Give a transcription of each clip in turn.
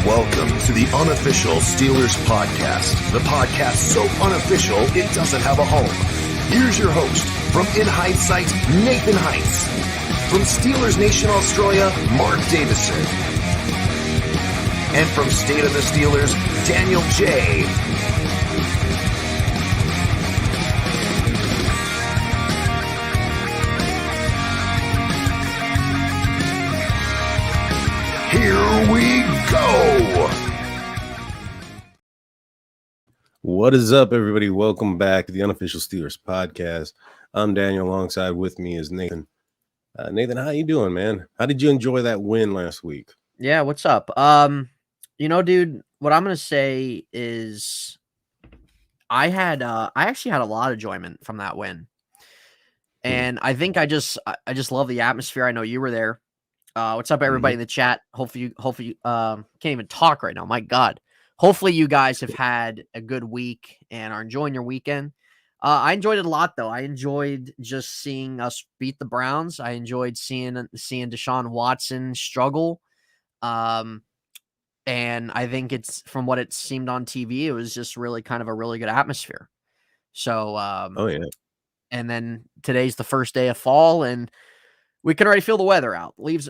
Welcome to the Unofficial Steelers Podcast, the podcast so unofficial it doesn't have a home. Here's your host, from In Hindsight, Nathan Heitz. From Steelers Nation Australia, Mark Davison. And from State of the Steelers, Daniel J. Here we go. What is up, everybody? Welcome back to the Unofficial Steelers Podcast. I'm Daniel. Alongside with me is Nathan. Nathan, how you doing, man? How did you enjoy that win last week? Yeah, what's up? Dude, what I'm gonna say is I actually had a lot of enjoyment from that win. And I think I just love the atmosphere. I know you were there. What's up, everybody in the chat? Hopefully can't even talk right now. My God. Hopefully you guys have had a good week and are enjoying your weekend. I enjoyed it a lot, though. I enjoyed just seeing us beat the Browns. I enjoyed seeing Deshaun Watson struggle. And I think it's, from what it seemed on TV, it was just really kind of a really good atmosphere. So, and then today's the first day of fall, and we can already feel the weather out. Leaves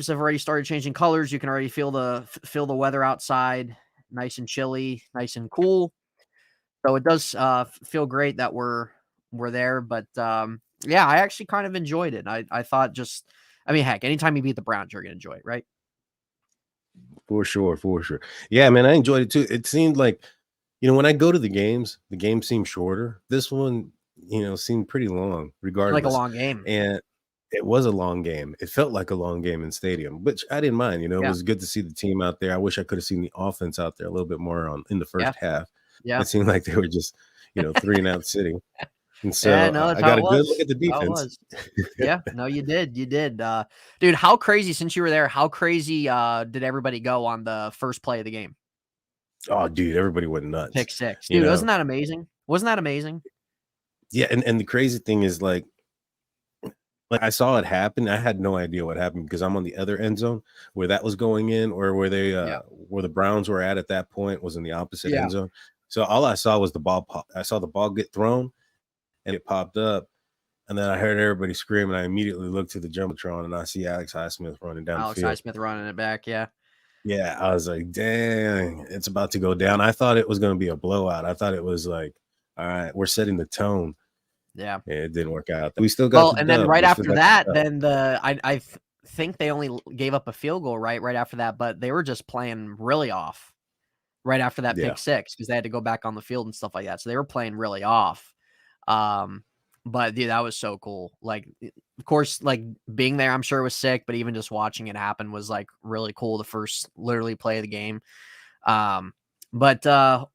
have already started changing colors. You can already feel the weather outside, nice and chilly, nice and cool. So it does feel great that we're there. But yeah, I actually kind of enjoyed it. I thought heck, anytime you beat the Browns, you're gonna enjoy it, right? For sure. Yeah, man, I enjoyed it too. It seemed like, when I go to the games seem shorter. This one, seemed pretty long, regardless. Like a long game. And it was a long game. It felt like a long game in stadium, which I didn't mind. It was good to see the team out there. I wish I could have seen the offense out there a little bit more in the first half. Yeah, it seemed like they were just, 3-and-out sitting. And so I got a good look at the defense. Yeah, no, you did. Dude, how crazy, since you were there, how crazy did everybody go on the first play of the game? Oh, dude, everybody went nuts. Pick six. Dude, wasn't that amazing? Wasn't that amazing? Yeah, and the crazy thing is, like I saw it happen. I had no idea what happened because I'm on the other end zone where that was going in, or where they where the Browns were at that point was in the opposite end zone. So all I saw was the ball pop. I saw the ball get thrown and it popped up, and then I heard everybody scream, and I immediately looked to the jumbotron and I see Alex Highsmith running down the field. Alex Highsmith running it back, yeah. Yeah, I was like, dang, it's about to go down. I thought it was going to be a blowout. I thought it was like, all right, we're setting the tone. Yeah, it didn't work out. We still got then right after that, then I think they only gave up a field goal right after that, but they were just playing really off right after that pick six because they had to go back on the field and stuff like that. So they were playing really off. But dude, that was so cool. Like, of course, like being there, I'm sure it was sick, but even just watching it happen was like really cool. The first literally play of the game. But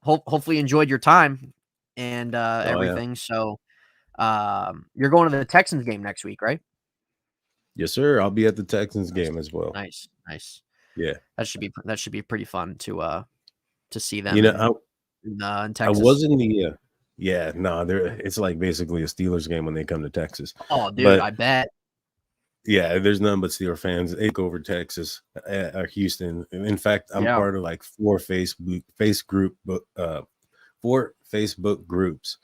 hopefully you enjoyed your time and everything. Yeah. So. You're going to the Texans game next week, right? Yes, sir. I'll be at the Texans game as well. Nice. Yeah, that should be pretty fun to see them. In Texas. I was in the it's like basically a Steelers game when they come to Texas. Oh, dude, I bet. Yeah, there's none but Steelers fans. They go over Texas or Houston. In fact, I'm part of like four Facebook groups.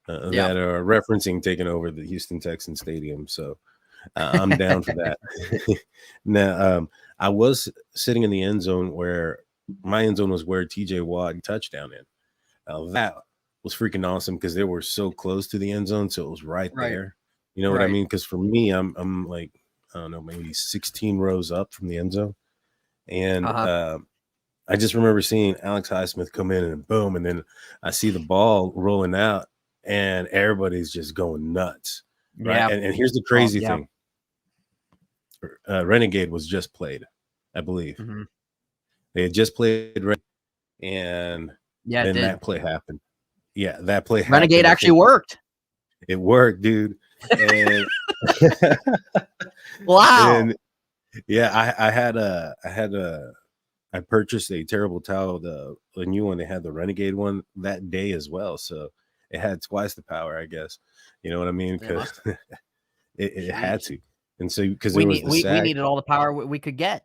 That are referencing taking over the Houston Texans stadium. So I'm down for that. Now, I was sitting in the end zone where my end zone was where TJ Watt touchdown in. That was freaking awesome because they were so close to the end zone. So it was right there. You know what I mean? Because for me, I'm like, I don't know, maybe 16 rows up from the end zone. And I just remember seeing Alex Highsmith come in and boom. And then I see the ball rolling out. And everybody's just going nuts, right? Yeah. And here's the crazy thing. Renegade was just played, I believe. Mm-hmm. They had just played, and then that play happened. Yeah, that play happened. Renegade actually worked. It worked, dude. And wow. And I purchased a terrible towel, the new one. They had the Renegade one that day as well, so it had twice the power, I guess. You know what I mean? Because it had to. And so, because we needed all the power we could get.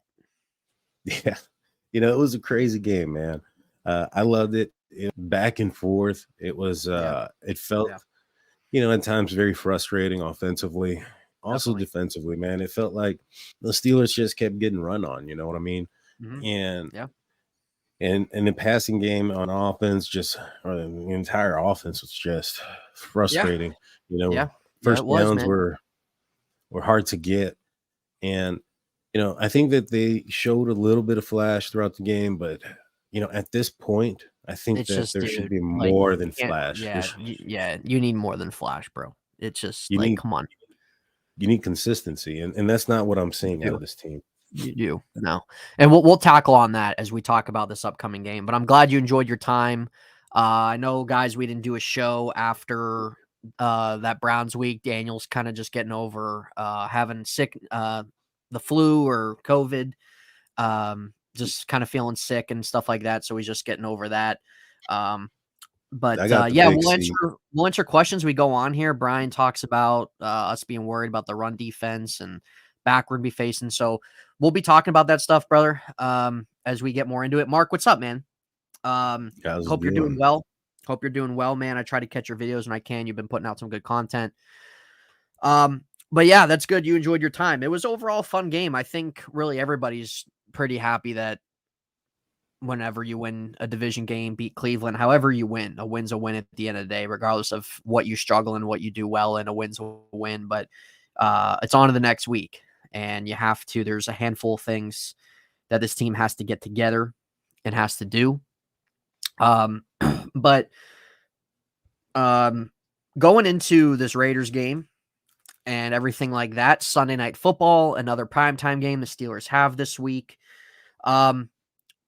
Yeah. it was a crazy game, man. I loved it. It back and forth. It was Yeah, it felt, yeah, at times very frustrating offensively, also definitely. defensively, man. It felt like the Steelers just kept getting run on, you know what I mean? Hmm. And Yeah, and the passing game on offense, just or the entire offense was just yeah, frustrating. yeah, yeah. It First was, downs man. were hard to get. And I think that they showed a little bit of flash throughout the game, but at this point, I think It's that just, there should dude, be like, more you than can't. flash. Yeah, yeah. You need more than flash, bro. It's just You like, need come on, consistency, and that's not what I'm you seeing out do. of this team. You do. No. And we'll tackle on that as we talk about this upcoming game. But I'm glad you enjoyed your time. I know, guys, we didn't do a show after that Browns week. Daniel's kind of just getting over having the flu or COVID, just kind of feeling sick and stuff like that. So he's just getting over that. Um, but I got the yeah, big C. we'll answer questions we go on here. Brian talks about us being worried about the run defense and back we'd be facing. So we'll be talking about that stuff, brother. As we get more into it. Mark, what's up, man? How's it Hope you're doing doing? well. Hope you're doing well, man. I try to catch your videos when I can. You've been putting out some good content. But yeah, that's good. You enjoyed your time. It was overall a fun game. I think really everybody's pretty happy that whenever you win a division game, beat Cleveland, however you win, a win's a win at the end of the day, regardless of what you struggle and what you do well, and a win's a win. But it's on to the next week, and there's a handful of things that this team has to get together and has to do. But going into this Raiders game and everything like that, Sunday Night Football, another primetime game the Steelers have this week.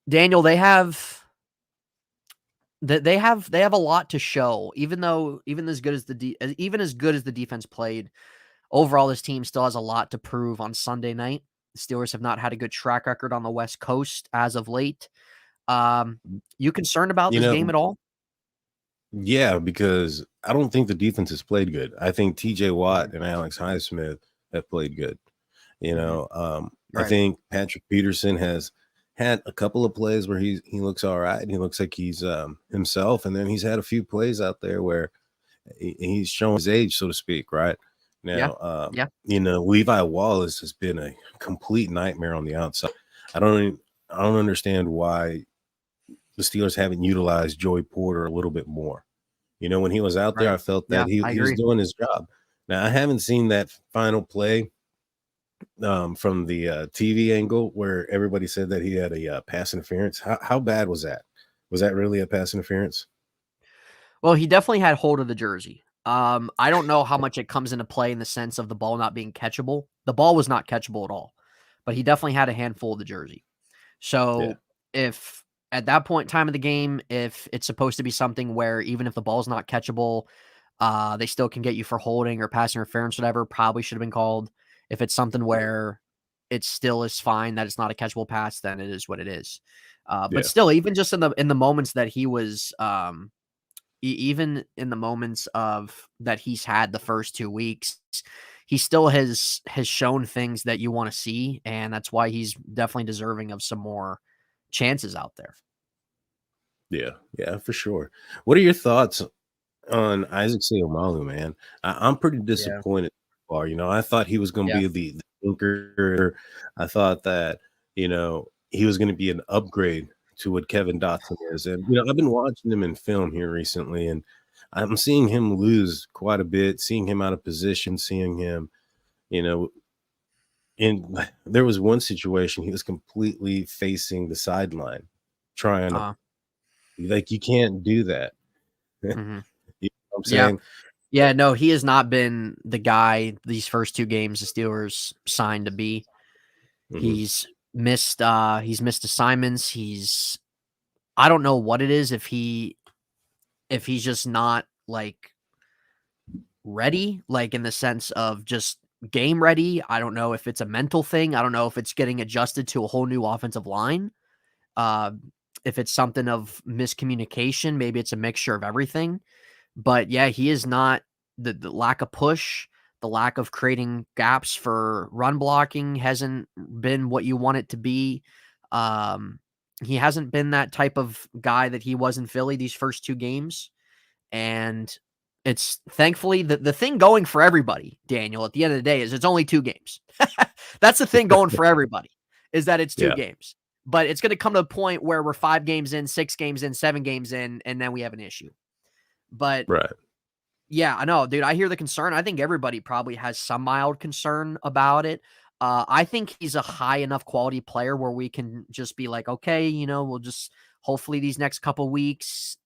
Daniel, they have a lot to show. Even as good as the defense played, overall this team still has a lot to prove on Sunday night. The Steelers have not had a good track record on the West Coast as of late. You concerned about You this game know, at all? yeah, because I don't think the defense has played good. I think TJ Mhm, Watt and Alex Highsmith have played good. mhm. I Right. think Patrick Peterson has had a couple of plays where he looks all right. He looks like he's himself, and then he's had a few plays out there where he's showing his age, so to speak. Right Yeah. now, Yeah. Levi Wallace has been a complete nightmare on the outside. I don't I don't understand why the Steelers haven't utilized Joey Porter a little bit more. When he was out there, Right. I felt Yeah, that he, I he was agree. doing his job. Now, I haven't seen that final play from the TV angle where everybody said that he had a pass interference. How bad was that? Was that really a pass interference? Well, he definitely had hold of the jersey. I don't know how much it comes into play in the sense of the ball not being catchable. The ball was not catchable at all, but he definitely had a handful of the jersey. Yeah, So if at that point in time of the game, if it's supposed to be something where even if the ball's not catchable, they still can get you for holding or pass interference, whatever, probably should have been called. If it's something where it still is fine that it's not a catchable pass, then it is what it is. But yeah, still, even just in the moments that he was even in the moments of that he's had the first 2 weeks, he still has shown things that you wanna see, and that's why he's definitely deserving of some more chances out there. yeah, for sure. What are your thoughts on Isaac Seumalo, man? I'm pretty Yeah, disappointed so far. I thought he was going to yeah. be the thinker. I thought that he was going to be an upgrade to what Kevin Dotson is, and I've been watching him in film here recently, and I'm seeing him lose quite a bit, seeing him out of position, seeing him, you know. And there was one situation he was completely facing the sideline, trying to Uh, like you can't do that. You know mhm. what I'm Yeah. saying? Yeah, no, he has not been the guy these first 2 games the Steelers signed to be. Mhm. He's missed assignments. I don't know what it is if he's just not, like, ready, like, in the sense of just game ready. I don't know if it's a mental thing. I don't know if it's getting adjusted to a whole new offensive line. Uh, if it's something of miscommunication, maybe it's a mixture of everything. But yeah, he is not the lack of push, the lack of creating gaps for run blocking hasn't been what you want it to be. Um, he hasn't been that type of guy that he was in Philly these first 2 games. And it's thankfully the thing going for everybody, Daniel, at the end of the day is it's only 2 games. That's the thing going for everybody is that it's 2 Yeah. games. But it's going to come to a point where we're 5 games in, 6 games in, 7 games in, and then we have an issue. But Right. yeah, I know, dude. I hear the concern. I think everybody probably has some mild concern about it. I think he's a high enough quality player where we can just be like, okay, we'll just hopefully these next couple weeks,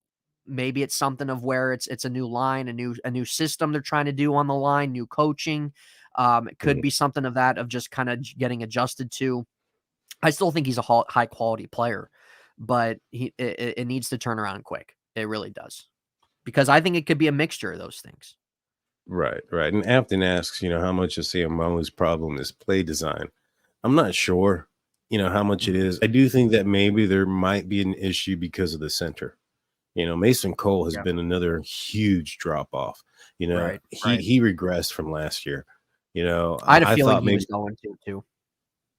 maybe it's something of where it's a new line, a new system they're trying to do on the line, new coaching. It could be something of that of just kind of getting adjusted to. I still think he's a high quality player, but it needs to turn around quick. It really does. Because I think it could be a mixture of those things. Right. And Afton asks, how much of Sayamamu's problem is play design. I'm not sure, how much it is. I do think that maybe there might be an issue because of the center. Mason Cole has been another huge drop off. He regressed from last year. I had a feeling he was going to too.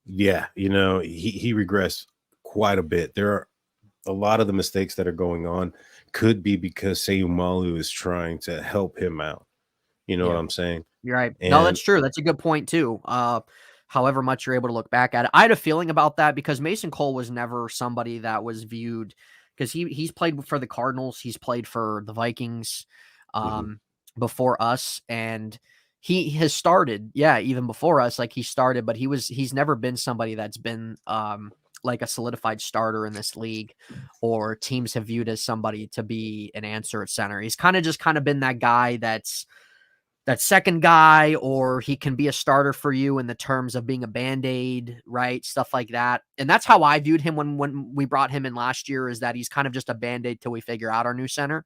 Yeah, he regressed quite a bit. There are a lot of the mistakes that are going on could be because Sayumalu is trying to help him out. You know what I'm saying? You're right. No, that's true. That's a good point too. However much you're able to look back at it. I had a feeling about that because Mason Cole was never somebody that was viewed because he's played for the Cardinals. He's played for the Vikings before us. And he has started, even before us, like he started, but he's never been somebody that's been like a solidified starter in this league or teams have viewed as somebody to be an answer at center. He's kind of been that guy that's that second guy, or he can be a starter for you in the terms of being a Band-Aid, right? Stuff like that. And that's how I viewed him when we brought him in last year, is that he's kind of just a Band-Aid till we figure out our new center.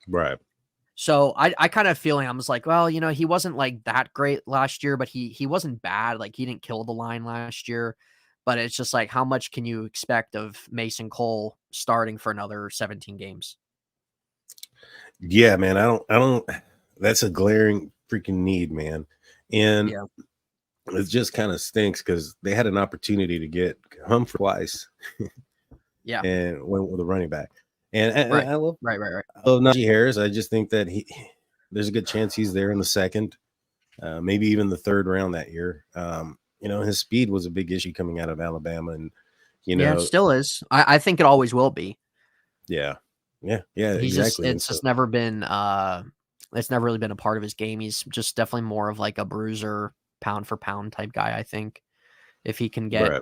Right. So I kind of feeling, I was like, well, he wasn't like that great last year, but he wasn't bad. Like he didn't kill the line last year, but it's just like, how much can you expect of Mason Cole starting for another 17 games? Yeah, man. I don't, that's a glaring freaking need, man. And it just kind of stinks because they had an opportunity to get Humphrey twice. And went with a running back. And I love right. I love Najee Harris. I just think that there's a good chance he's there in the second, maybe even the third round that year. His speed was a big issue coming out of Alabama, and it still is. I think it always will be. Yeah, exactly. It's just never been. It's never really been a part of his game. He's just definitely more of like a bruiser, pound for pound type guy. I think if he can get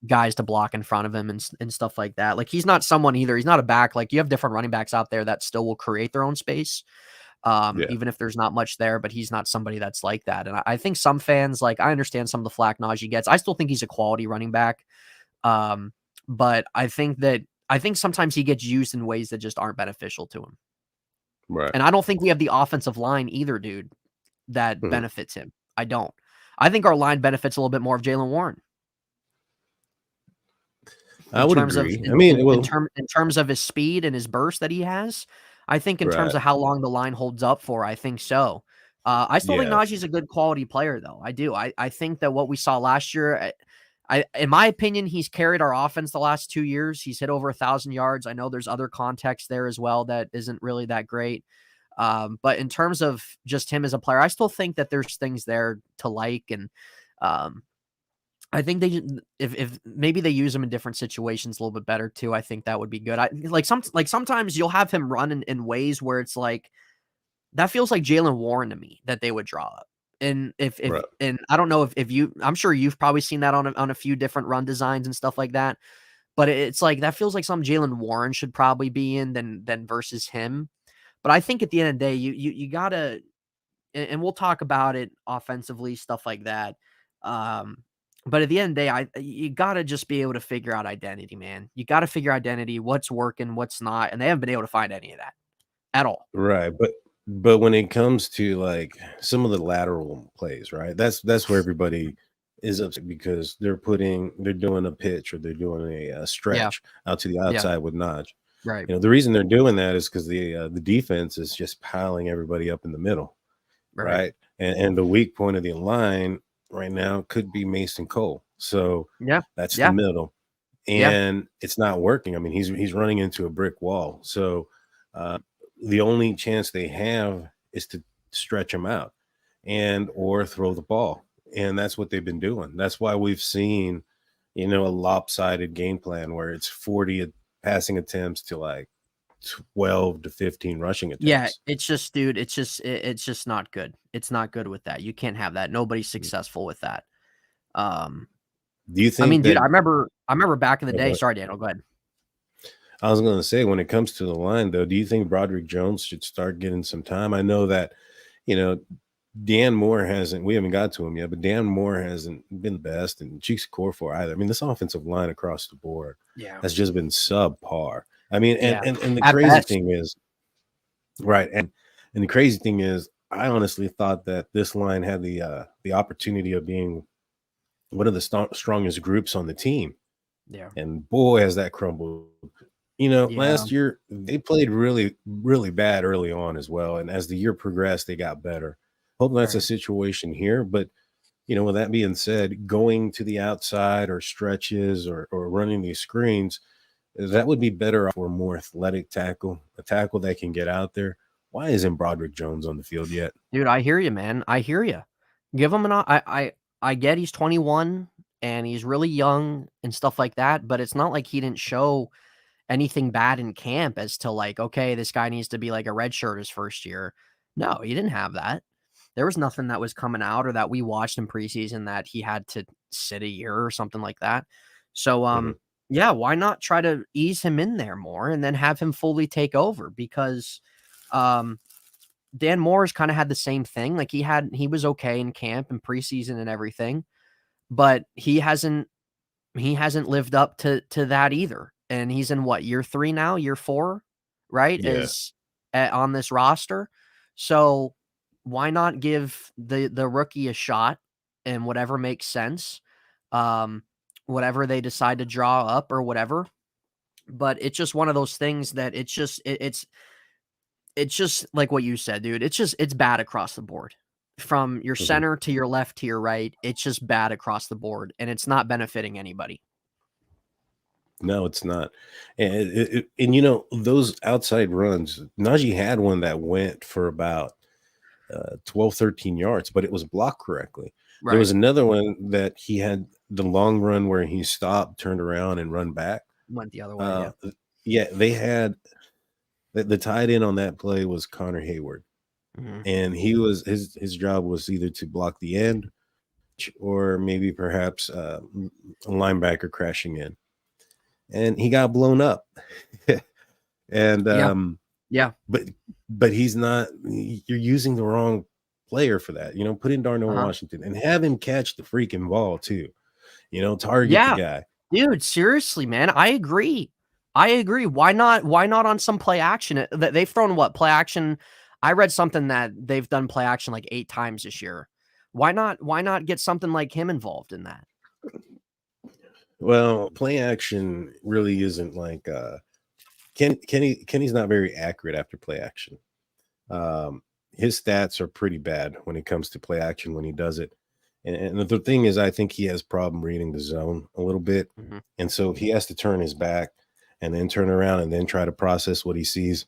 guys to block in front of him and stuff like that. Like he's not someone either. He's not a back. Like you have different running backs out there that still will create their own space. Even if there's not much there, but he's not somebody that's like that. And I think some fans, like I understand some of the flack Najee gets. I still think he's a quality running back. But I think sometimes he gets used in ways that just aren't beneficial to him. Right. And I don't think we have the offensive line either, dude, that benefits him. I don't. I think our line benefits a little bit more of Jaylen Warren. I would agree. In terms of his speed and his burst that he has, I think in terms of how long the line holds up for, I think so. I still think Najee's a good quality player, though. I do. I think that what we saw last year, in my opinion, he's carried our offense the last 2 years. He's hit over 1,000 yards. I know there's other context there as well that isn't really that great. But in terms of just him as a player, I still think that there's things there to like. And I think if maybe they use him in different situations a little bit better too, I think that would be good. Sometimes you'll have him run in ways where it's like, that feels like Jaylen Warren to me that they would draw up. And and I don't know if I'm sure you've probably seen that on a few different run designs and stuff like that, but it's like, that feels like some Jaylen Warren should probably be in than versus him. But I think at the end of the day, you gotta, and we'll talk about it offensively, stuff like that. But at the end of the day, you gotta just be able to figure out identity, man. You gotta figure identity, what's working, what's not, and they haven't been able to find any of that at all. Right, but when it comes to like some of the lateral plays, right? That's where everybody is upset because they're doing a pitch or they're doing a stretch out to the outside with Naj. Right. The reason they're doing that is because the defense is just piling everybody up in the middle, right? And the weak point of the line right now could be Mason Cole. So that's the middle. and it's not working. I mean, he's running into a brick wall. So the only chance they have is to stretch him out and or throw the ball. And that's what they've been doing. That's why we've seen, a lopsided game plan where it's 40 passing attempts to like 12 to 15 rushing attempts. Yeah, it's just, dude, it's just not good. It's not good with that. You can't have that. Nobody's successful with that. Do you think I mean, dude, that, I remember back in the day. Sorry, Daniel, go ahead. I was going to say, when it comes to the line, though, do you think Broderick Jones should start getting some time? I know that, Dan Moore we haven't got to him yet, but Dan Moore hasn't been the best, and Cheeks Corfor either. I mean, this offensive line across the board has just been subpar. I mean, and the crazy thing is, right, and the crazy thing is, I honestly thought that this line had the opportunity of being one of the strongest groups on the team. Yeah. And boy, has that crumbled. Last year they played really, really bad early on as well. And as the year progressed, they got better. Hope that's a situation here. But, with that being said, going to the outside or stretches or running these screens, that would be better for a more athletic tackle, a tackle that can get out there. Why isn't Broderick Jones on the field yet? Dude, I hear you, man. I hear you. Give him I get he's 21 and he's really young and stuff like that, but it's not like he didn't show anything bad in camp as to like, okay, this guy needs to be like a red shirt his first year. No, he didn't have that. There was nothing that was coming out or that we watched in preseason that he had to sit a year or something like that. So, yeah, why not try to ease him in there more and then have him fully take over? Because, Dan Moore's kind of had the same thing. Like he was okay in camp and preseason and everything, but he hasn't lived up to that either. And he's in what, year 3 now, year 4, right? Yeah. On this roster. So why not give the rookie a shot and whatever makes sense, whatever they decide to draw up or whatever. But it's just one of those things that it's just like what you said, dude. It's bad across the board. From your center to your left to your right, it's just bad across the board, and it's not benefiting anybody. No, it's not. And those outside runs, Najee had one that went for about 12, 13 yards, but it was blocked correctly. Right. There was another one that he had the long run where he stopped, turned around, and run back. Went the other way. Yeah, they had the tight end on that play was Connor Hayward. And he was his job was either to block the end or maybe perhaps a linebacker crashing in. And he got blown up. And but he's not, you're using the wrong player for that. Put in Darnell Washington and have him catch the freaking ball too. Target the guy. Dude, seriously, man. I agree. Why not on some play action? They've thrown play action. I read something that they've done play action like 8 times this year. Why not get something like him involved in that? Well, play action really isn't like Kenny's not very accurate after play action. His stats are pretty bad when it comes to play action when he does it. And the thing is, I think he has problem reading the zone a little bit. And so if he has to turn his back and then turn around and then try to process what he sees,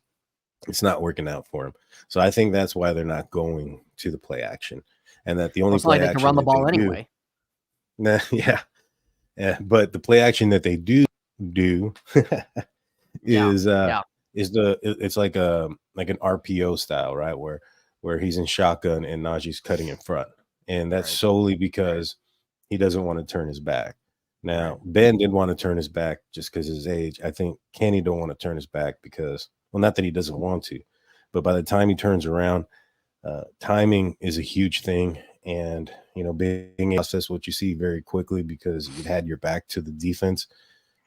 it's not working out for him. So I think that's why they're not going to the play action, and that the only play action they can run the ball anyway. Yeah, but the play action that they do is it's like an RPO style, right? Where he's in shotgun and Najee's cutting in front, and that's solely because he doesn't want to turn his back. Now Ben didn't want to turn his back just because of his age. I think Kenny don't want to turn his back because. Well, not that he doesn't want to, but by the time he turns around, timing is a huge thing. And, being able to process what you see very quickly because you had your back to the defense.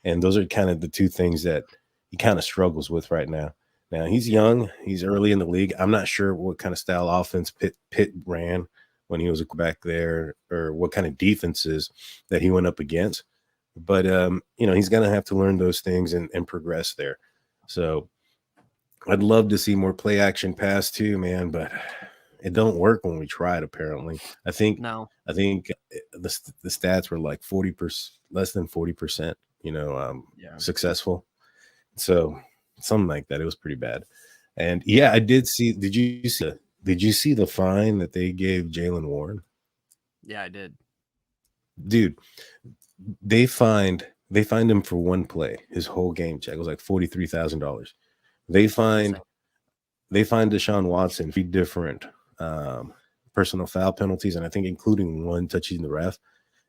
And those are kind of the two things that he kind of struggles with right now. Now, he's young. He's early in the league. I'm not sure what kind of style offense Pitt ran when he was back there or what kind of defenses that he went up against. But, he's going to have to learn those things and progress there. So, I'd love to see more play action pass too, man, but it don't work when we try it. Apparently, I think the stats were like 40%, less than 40%. successful. So something like that. It was pretty bad. And I did see. Did you see the fine that they gave Jaylen Warren? Yeah, I did. Dude, they fined him for one play. His whole game check was like $43,000. They fined Deshaun Watson 3 different personal foul penalties, and I think including one touching the ref,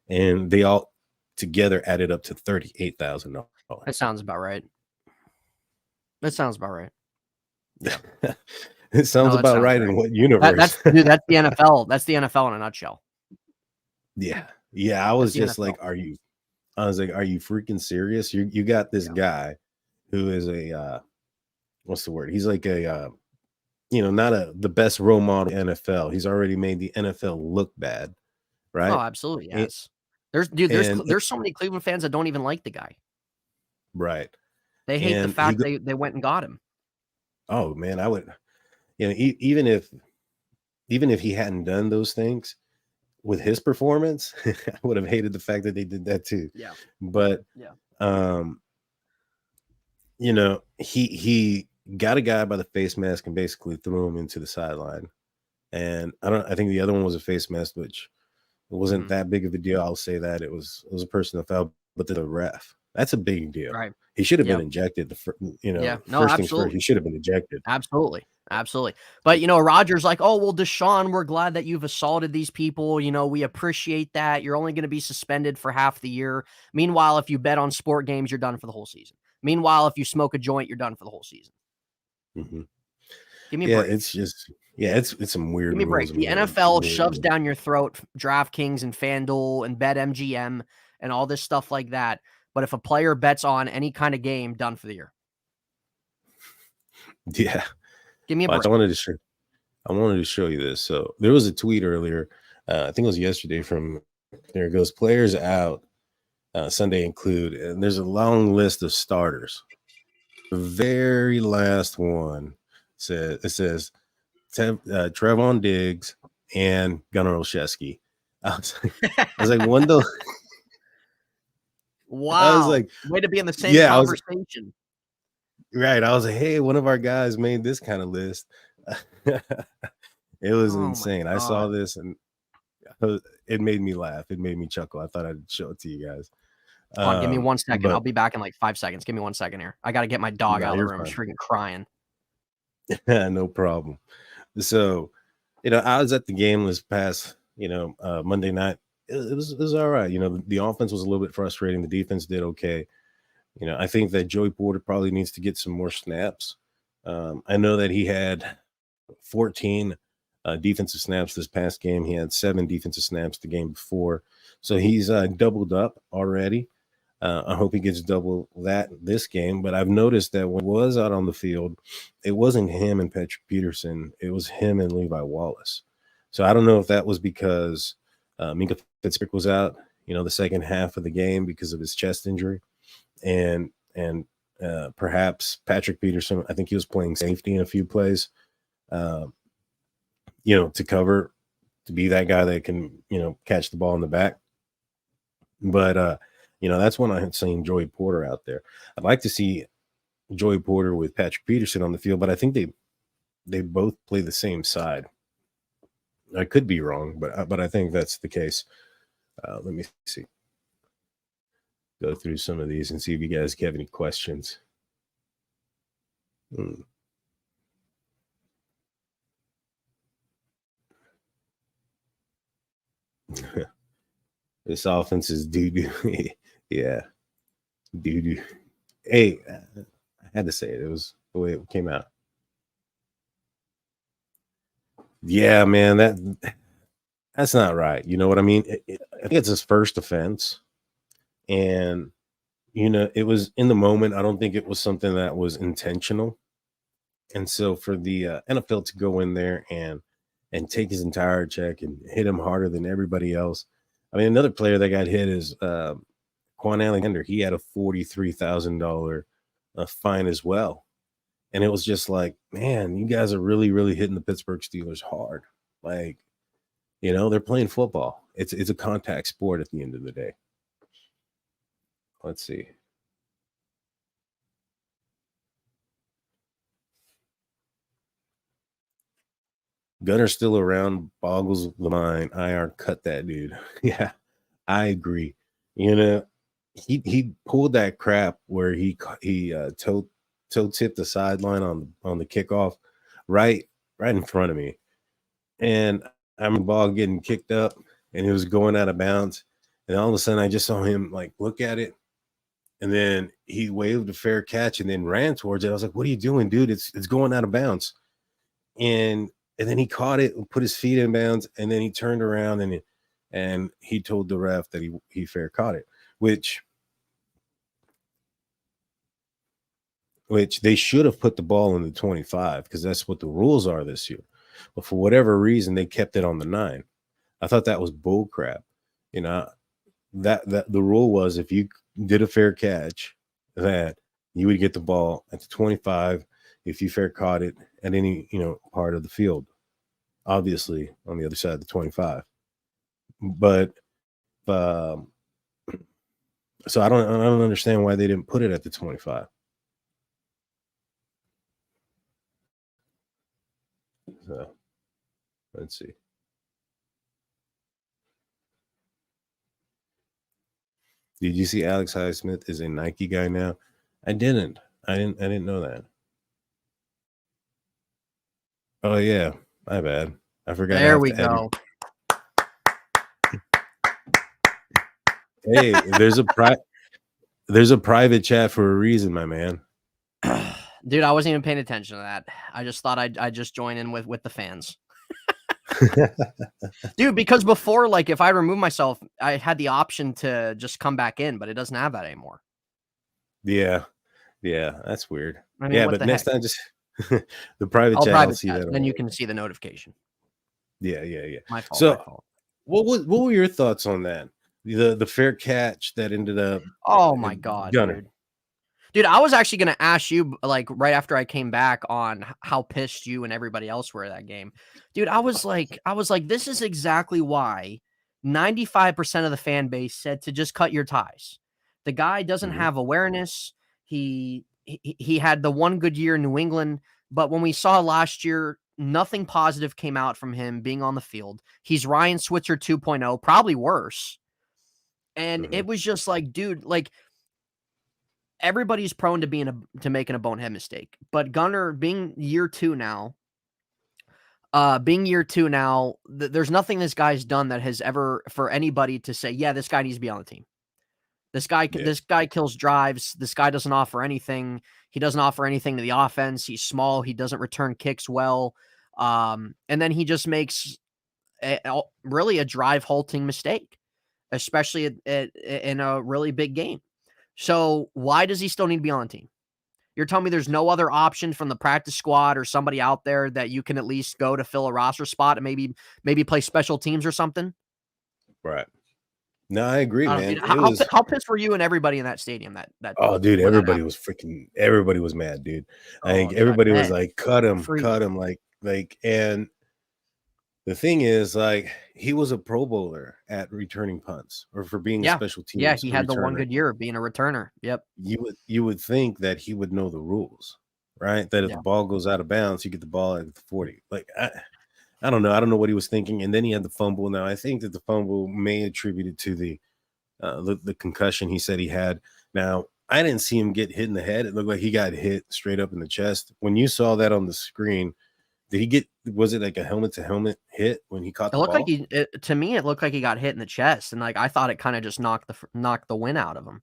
and they all together added up to $38,000. That sounds about right. Yeah. It sounds about right in what universe? That's the NFL. That's the NFL in a nutshell. Yeah. I was just like, are you freaking serious? You got this guy who is a what's the word? He's like a not the best role model in NFL. He's already made the NFL look bad, right? Oh, absolutely, yes. There's so many Cleveland fans that don't even like the guy. Right. They hate the fact they went and got him. Oh man, I would, even if he hadn't done those things with his performance, I would have hated the fact that they did that too. Yeah. But he got a guy by the face mask and basically threw him into the sideline. And I think the other one was a face mask, which wasn't that big of a deal. I'll say that it was a personal foul, but the ref, that's a big deal. Right. He should have been ejected. First things first, he should have been ejected. Absolutely. But Roger's like, oh well, Deshaun, we're glad that you've assaulted these people. We appreciate that. You're only going to be suspended for half the year. Meanwhile, if you bet on sport games, you're done for the whole season. Meanwhile, if you smoke a joint, you're done for the whole season. Mm-hmm. Give me a break. It's just it's some weird. Give me a break. The NFL shoves down your throat DraftKings and FanDuel and BetMGM and all this stuff like that. But if a player bets on any kind of game, done for the year. Yeah. Give me a break. I wanted to show you this. So there was a tweet earlier, I think it was yesterday, from there it goes, players out Sunday include, and there's a long list of starters. The very last one says Trevon Diggs and Gunnar Olszewski. I was like, Wendell. Wow. I was like, way to be in the same conversation. Right. I was like, hey, one of our guys made this kind of list. It was insane. I saw this and it made me laugh. It made me chuckle. I thought I'd show it to you guys. Hold on, give me 1 second. I'll be back in like 5 seconds. Give me 1 second here. I got to get my dog out of the room. She's freaking crying. No problem. So, I was at the game this past, Monday night. It was all right. The offense was a little bit frustrating. The defense did okay. I think that Joey Porter probably needs to get some more snaps. I know that he had 14 defensive snaps this past game. He had 7 defensive snaps the game before. So he's doubled up already. I hope he gets double that this game. But I've noticed that when he was out on the field, it wasn't him and Patrick Peterson. It was him and Levi Wallace. So I don't know if that was because Minka Fitzpatrick was out, the second half of the game because of his chest injury. And perhaps Patrick Peterson, I think he was playing safety in a few plays, to cover, to be that guy that can, catch the ball in the back. But, that's when I had seen Joey Porter out there. I'd like to see Joey Porter with Patrick Peterson on the field, but I think they both play the same side. I could be wrong, but I think that's the case. Let me see. Go through some of these and see if you guys have any questions. This offense is doo-doo. Yeah. Doo-doo. Hey, I had to say it. It was the way it came out. Yeah, man, that's not right. You know what I mean? I think it's his first offense. And, it was in the moment. I don't think it was something that was intentional. And so for the NFL to go in there and take his entire check and hit him harder than everybody else. I mean, another player that got hit is Quan Alexander. He had a $43,000 fine as well. And it was just like, man, you guys are really, really hitting the Pittsburgh Steelers hard. Like, they're playing football. It's a contact sport at the end of the day. Let's see. Gunner's still around, boggles the mind. IR cut that dude. Yeah, I agree. You know, he pulled that crap where he toe tipped the sideline on the kickoff right in front of me, and I'm the ball getting kicked up, and it was going out of bounds, and all of a sudden I just saw him like look at it, and then he waved a fair catch and then ran towards it. I was like, "What are you doing, dude? It's going out of bounds." And then he caught it and put his feet in bounds, and then he turned around and he told the ref that he fair caught it, which they should have put the ball in the 25 because that's what the rules are this year. But for whatever reason, they kept it on the 9. I thought that was bull crap. You know, that the rule was if you did a fair catch, that you would get the ball at the 25 if you fair caught it at any, part of the field, obviously on the other side of the 25. But so I don't understand why they didn't put it at the 25. So let's see. Did you see Alex Highsmith is a Nike guy now? I didn't know that. Oh yeah, my bad. I forgot. There we go. Hey, there's a private chat for a reason, my man. Dude, I wasn't even paying attention to that. I just thought I'd just join in with the fans. Dude, because before, like, if I remove myself, I had the option to just come back in, but it doesn't have that anymore. Yeah, that's weird. I mean, yeah, but next time, just the private chat. I'll see that. Then you can see the notification. Yeah. My fault. So, what were your thoughts on that? The fair catch that ended up. Oh my god, dude! I was actually gonna ask you, like, right after I came back, on how pissed you and everybody else were that game, dude. I was like, this is exactly why 95% of the fan base said to just cut your ties. The guy doesn't have awareness. He had the one good year in New England, but when we saw last year, nothing positive came out from him being on the field. He's Ryan Switzer 2.0, probably worse. And it was just like, dude, like, everybody's prone to making a bonehead mistake. But Gunner, being year two now, there's nothing this guy's done that has ever, for anybody to say, yeah, this guy needs to be on the team. This guy kills drives. This guy doesn't offer anything. He doesn't offer anything to the offense. He's small. He doesn't return kicks well. And then he just makes really a drive halting mistake, especially in a really big game. So why does he still need to be on the team? You're telling me there's no other option from the practice squad or somebody out there that you can at least go to fill a roster spot and maybe play special teams or something? Right. No, I agree, man. How pissed were you and everybody in that stadium? Oh, dude, everybody was mad, dude. I think everybody was like, cut him, like, and the thing is, like, he was a Pro Bowler at returning punts or for being a special team. Yeah, he had the one good year of being a returner. Yep. You would think that he would know the rules, right? That if the ball goes out of bounds, you get the ball at the 40. Like, I don't know. I don't know what he was thinking. And then he had the fumble. Now, I think that the fumble may attribute it to the concussion he said he had. Now, I didn't see him get hit in the head. It looked like he got hit straight up in the chest. When you saw that on the screen, was it like a helmet to helmet hit when he caught the ball? To me, it looked like he got hit in the chest. And like, I thought it kind of just knocked the wind out of him.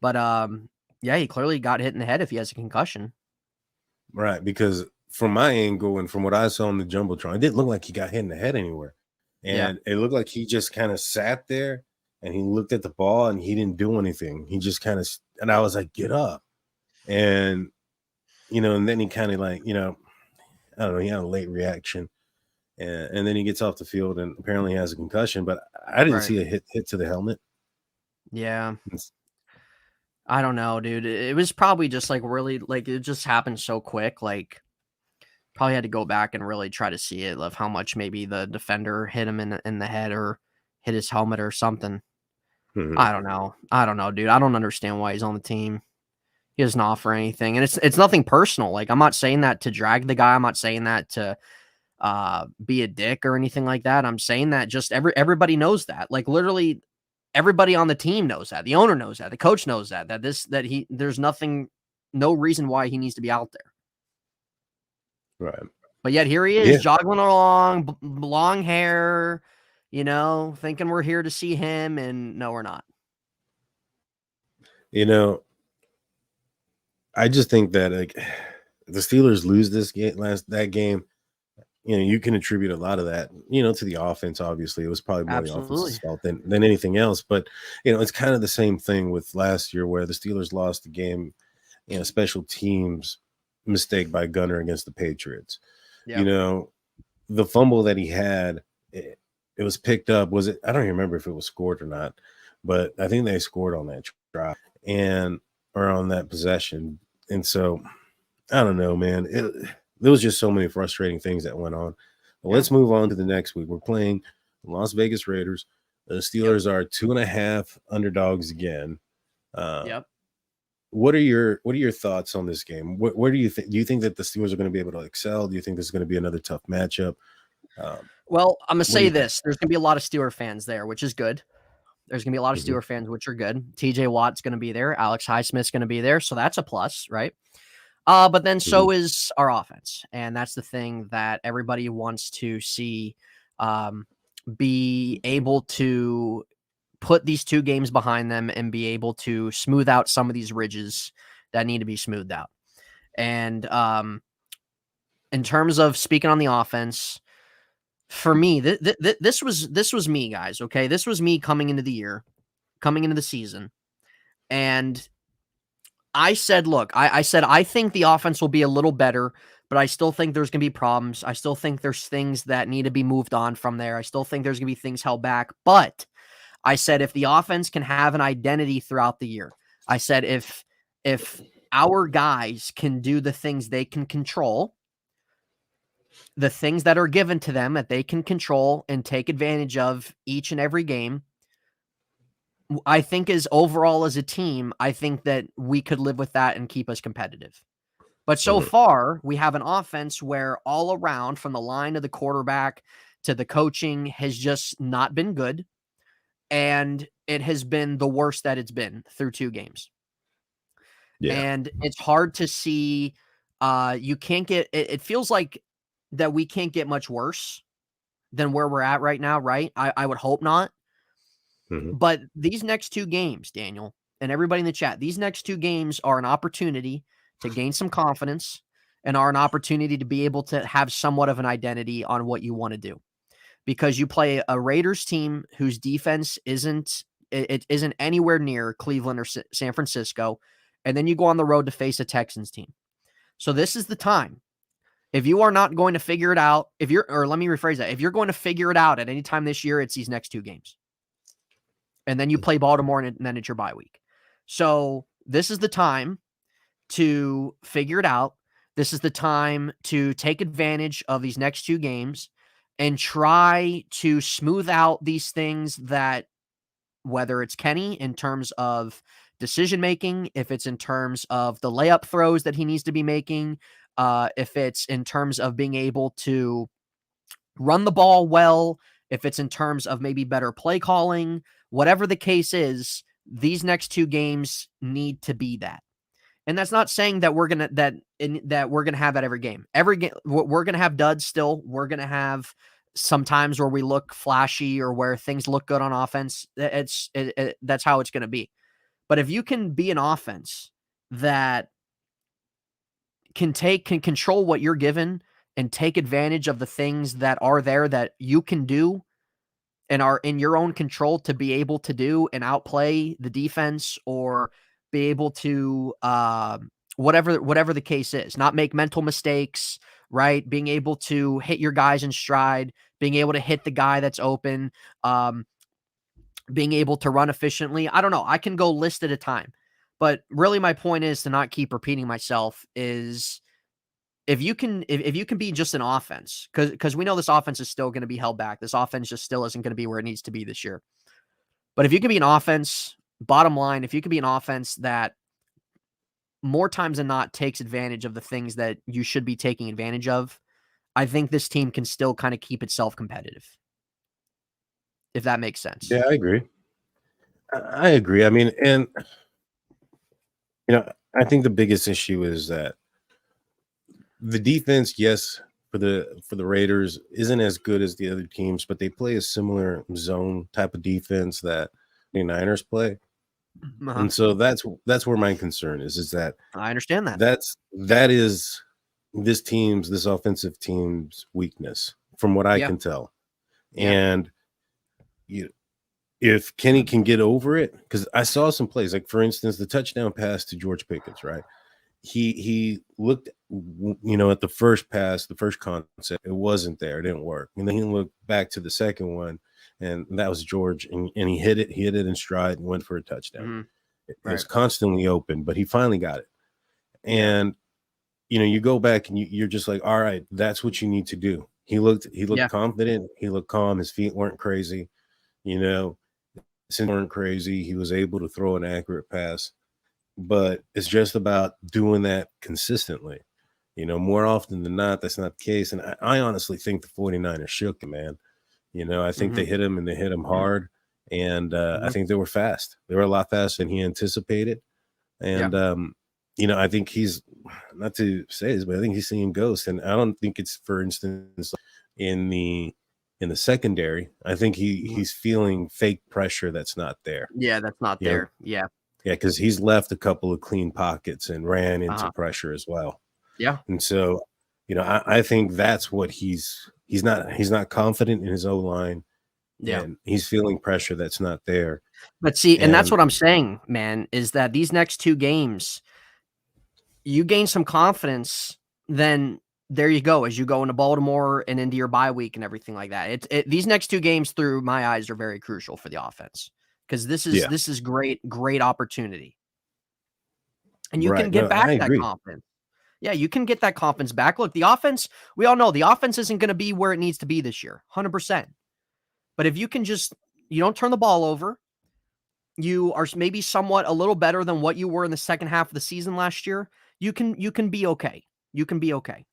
But yeah, he clearly got hit in the head if he has a concussion. Right. Because from my angle and from what I saw on the Jumbotron, it didn't look like he got hit in the head anywhere. And it looked like he just kind of sat there and he looked at the ball and he didn't do anything. He just kind of, and I was like, get up. And, and then he kind of like, I don't know, he had a late reaction. And then he gets off the field and apparently has a concussion, but I didn't see a hit to the helmet. Yeah. I don't know, dude. It was probably just like really, like, it just happened so quick. Like, probably had to go back and really try to see it, of how much maybe the defender hit him in the head or hit his helmet or something. I don't know, dude. I don't understand why he's on the team. He doesn't offer anything, and it's nothing personal. Like, I'm not saying that to drag the guy. I'm not saying that to be a dick or anything like that. I'm saying that just everybody knows that. Like literally everybody on the team knows that. The owner knows that. The coach knows that there's no reason why he needs to be out there. Right. But yet here he is joggling along, long hair, thinking we're here to see him, and no, we're not. I just think that like the Steelers lose this game. You can attribute a lot of that, to the offense. Obviously, it was probably more the offense's fault than anything else. But it's kind of the same thing with last year where the Steelers lost the game, special teams mistake by Gunner against the Patriots. Yep. The fumble that he had, it was picked up. Was it? I don't even remember if it was scored or not, but I think they scored on that drive or on that possession. And so I don't know, man. There was just so many frustrating things that went on. But let's move on to the next week. We're playing Las Vegas Raiders. The Steelers are 2.5 underdogs again. Yep. What are your thoughts on this game? What do you think? Do you think that the Steelers are going to be able to excel? Do you think this is going to be another tough matchup? Well, I'm going to say this. There's going to be a lot of Steeler fans there, which is good. There's going to be a lot of Steeler fans, which are good. TJ Watt's going to be there. Alex Highsmith's going to be there. So that's a plus, right? But then so is our offense. And that's the thing that everybody wants to see, be able to put these 2 games behind them and be able to smooth out some of these ridges that need to be smoothed out. And in terms of speaking on the offense, for me, this was me, guys. Okay. This was me coming into the season. And I said, look, I said, I think the offense will be a little better, but I still think there's going to be problems. I still think there's things that need to be moved on from there. I still think there's going to be things held back. But I said, if the offense can have an identity throughout the year, I said, if our guys can do the things they can control, the things that are given to them that they can control and take advantage of each and every game, I think overall as a team, I think that we could live with that and keep us competitive. But so far, we have an offense where all around, from the line to the quarterback to the coaching, has just not been good. And it has been the worst that it's been through 2 games. Yeah. And it's hard to see. It feels like that we can't get much worse than where we're at right now, right? I would hope not. But these next 2 games, Daniel, and everybody in the chat, these next 2 games are an opportunity to gain some confidence and are an opportunity to be able to have somewhat of an identity on what you want to do. Because you play a Raiders team whose defense isn't anywhere near Cleveland or San Francisco, and then you go on the road to face a Texans team. So this is the time. If you are not going to figure it out, let me rephrase that. If you're going to figure it out at any time this year, it's these next 2 games. And then you play Baltimore, and then it's your bye week. So this is the time to figure it out. This is the time to take advantage of these next 2 games and try to smooth out these things that, whether it's Kenny in terms of decision-making, if it's in terms of the layup throws that he needs to be making, if it's in terms of being able to run the ball well, if it's in terms of maybe better play calling, whatever the case is, these next 2 games need to be that. And that's not saying that we're gonna have that every game. Every game we're gonna have duds still. We're gonna have sometimes where we look flashy or where things look good on offense. That's how it's gonna be. But if you can be an offense that can control what you're given and take advantage of the things that are there that you can do and are in your own control to be able to do and outplay the defense or be able to whatever the case is, not make mental mistakes, right? Being able to hit your guys in stride, being able to hit the guy that's open, being able to run efficiently. I don't know. I can go list at a time. But really my point is, to not keep repeating myself, is if you can be just an offense, because we know this offense is still going to be held back. This offense just still isn't going to be where it needs to be this year. But if you can be an offense, bottom line, if you can be an offense that more times than not takes advantage of the things that you should be taking advantage of, I think this team can still kind of keep itself competitive, if that makes sense. Yeah, I agree. I agree. I mean, and I think the biggest issue is that the defense, yes, for the Raiders isn't as good as the other teams, but they play a similar zone type of defense that the Niners play. And so that's where my concern is that I understand that. That is this offensive team's weakness from what I can tell. Yeah. And if Kenny can get over it, because I saw some plays, like for instance, the touchdown pass to George Pickens, right? He looked, at the first pass, the first concept, it wasn't there, it didn't work. And then he looked back to the second one, and that was George, and he hit it in stride and went for a touchdown. It was constantly open, but he finally got it. And you go back and you're just like, all right, that's what you need to do. He looked confident, he looked calm, his feet weren't crazy, weren't crazy. He was able to throw an accurate pass. But it's just about doing that consistently. More often than not, that's not the case. And I honestly think the 49ers shook him, man. I think they hit him, and they hit him hard. And I think they were fast. They were a lot faster than he anticipated. And, I think he's, not to say this, but I think he's seeing ghosts. And I don't think it's, for instance, in the secondary. I think he's feeling fake pressure that's not there. Yeah, that's not there. Yeah. Yeah, because he's left a couple of clean pockets and ran into pressure as well. Yeah. And so, I think that's what he's not confident in his O-line. Yeah. And he's feeling pressure that's not there. But see, and that's what I'm saying, man, is that these next 2 games, you gain some confidence, then there you go, as you go into Baltimore and into your bye week and everything like that. These next 2 games, through my eyes, are very crucial for the offense. Because this is great opportunity. And you can get back that confidence. Yeah, you can get that confidence back. Look, the offense, we all know the offense isn't going to be where it needs to be this year, 100%. But if you can you don't turn the ball over, you are maybe somewhat a little better than what you were in the second half of the season last year, you can be okay. You can be okay.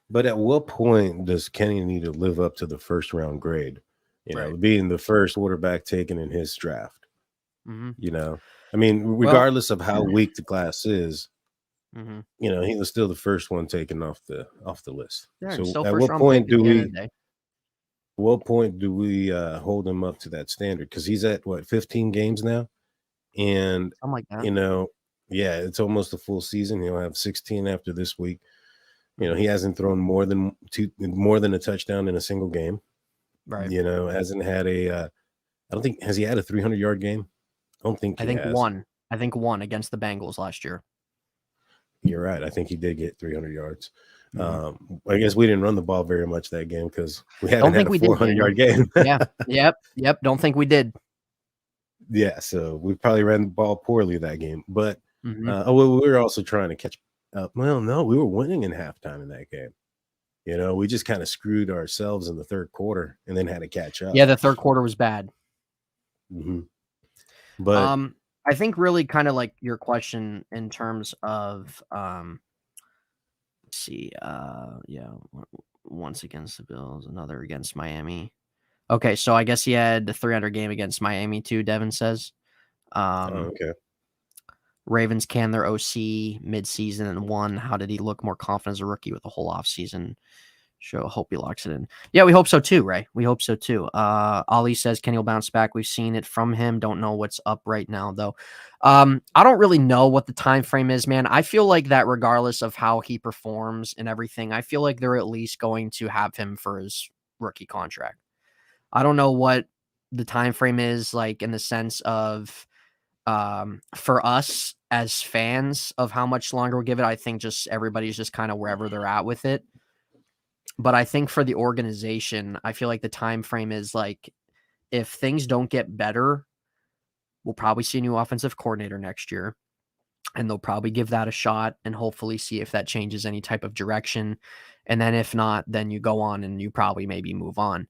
But at what point does Kenny need to live up to the first round grade? Being the first quarterback taken in his draft. I mean, regardless of how weak the class is, he was still the first one taken off the list. Yeah, so at what point do we hold him up to that standard? Because he's at 15 games now, and something like that. It's almost a full season. He'll have 16 after this week. He hasn't thrown more than a touchdown in a single game. Right. Hasn't had I don't think, has he had a 300-yard game? I don't think he has. One. I think one against the Bengals last year. You're right. I think he did get 300 yards. I guess we didn't run the ball very much that game because we haven't had a 400-yard game. Yeah. Yep. Don't think we did. Yeah. So we probably ran the ball poorly that game. But we were also trying to catch up. Well, no, we were winning in halftime in that game. We just kind of screwed ourselves in the third quarter and then had to catch up. Yeah, the third quarter was bad. But I think really kind of like your question in terms of let's see, once against the Bills, another against Miami. Okay, so I guess he had the 300 game against Miami too, Devin says. Okay. Ravens can their OC mid-season and won. How did he look more confident as a rookie with the whole offseason? Hope he locks it in. Yeah, we hope so too, Ray. We hope so too. Ali says Kenny will bounce back. We've seen it from him. Don't know what's up right now, though. I don't really know what the time frame is, man. I feel like that regardless of how he performs and everything, I feel like they're at least going to have him for his rookie contract. I don't know what the time frame is, like in the sense of for us as fans of how much longer we'll give it. I think just everybody's just kind of wherever they're at with it. But I think for the organization, I feel like the time frame is like, if things don't get better, we'll probably see a new offensive coordinator next year, and they'll probably give that a shot and hopefully see if that changes any type of direction. And then if not, then you go on and you probably maybe move on.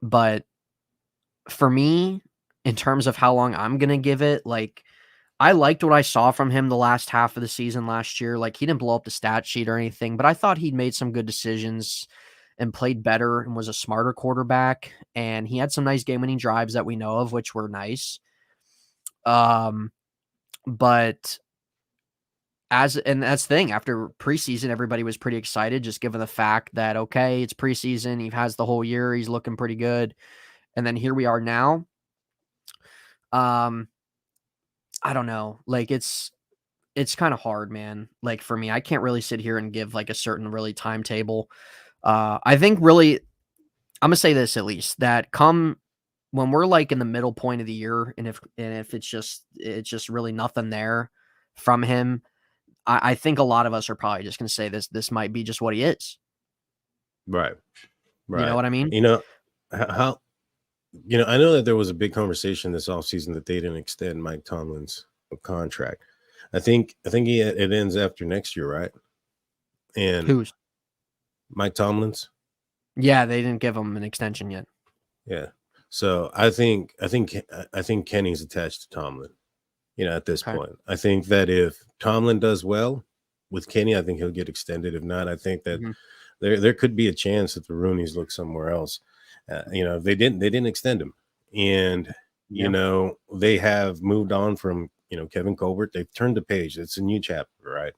But for me, in terms of how long I'm going to give it, like, I liked what I saw from him the last half of the season last year. Like, he didn't blow up the stat sheet or anything, but I thought he'd made some good decisions and played better and was a smarter quarterback. And he had some nice game-winning drives that we know of, which were nice. But that's the thing. After preseason, everybody was pretty excited, just given the fact that, okay, it's preseason. He has the whole year. He's looking pretty good. And then here we are now. I don't know. Like, it's kind of hard, man. Like, for me, I can't really sit here and give like a certain really timetable. I think really, I'm gonna say this at least, that come when we're like in the middle point of the year, and if it's just really nothing there from him, I think a lot of us are probably just gonna say this might be just what he is. Right. You know what I mean? You know, how I know that there was a big conversation this offseason that they didn't extend Mike Tomlin's contract. I think it ends after next year, right? And Who's? Mike Tomlin's? Yeah, they didn't give him an extension yet. Yeah. So I think Kenny's attached to Tomlin, at this point. I think that if Tomlin does well with Kenny, I think he'll get extended. If not, I think that there could be a chance that the Rooneys look somewhere else. They didn't extend him, and they have moved on from Kevin Colbert. They've turned the page. It's a new chapter, right?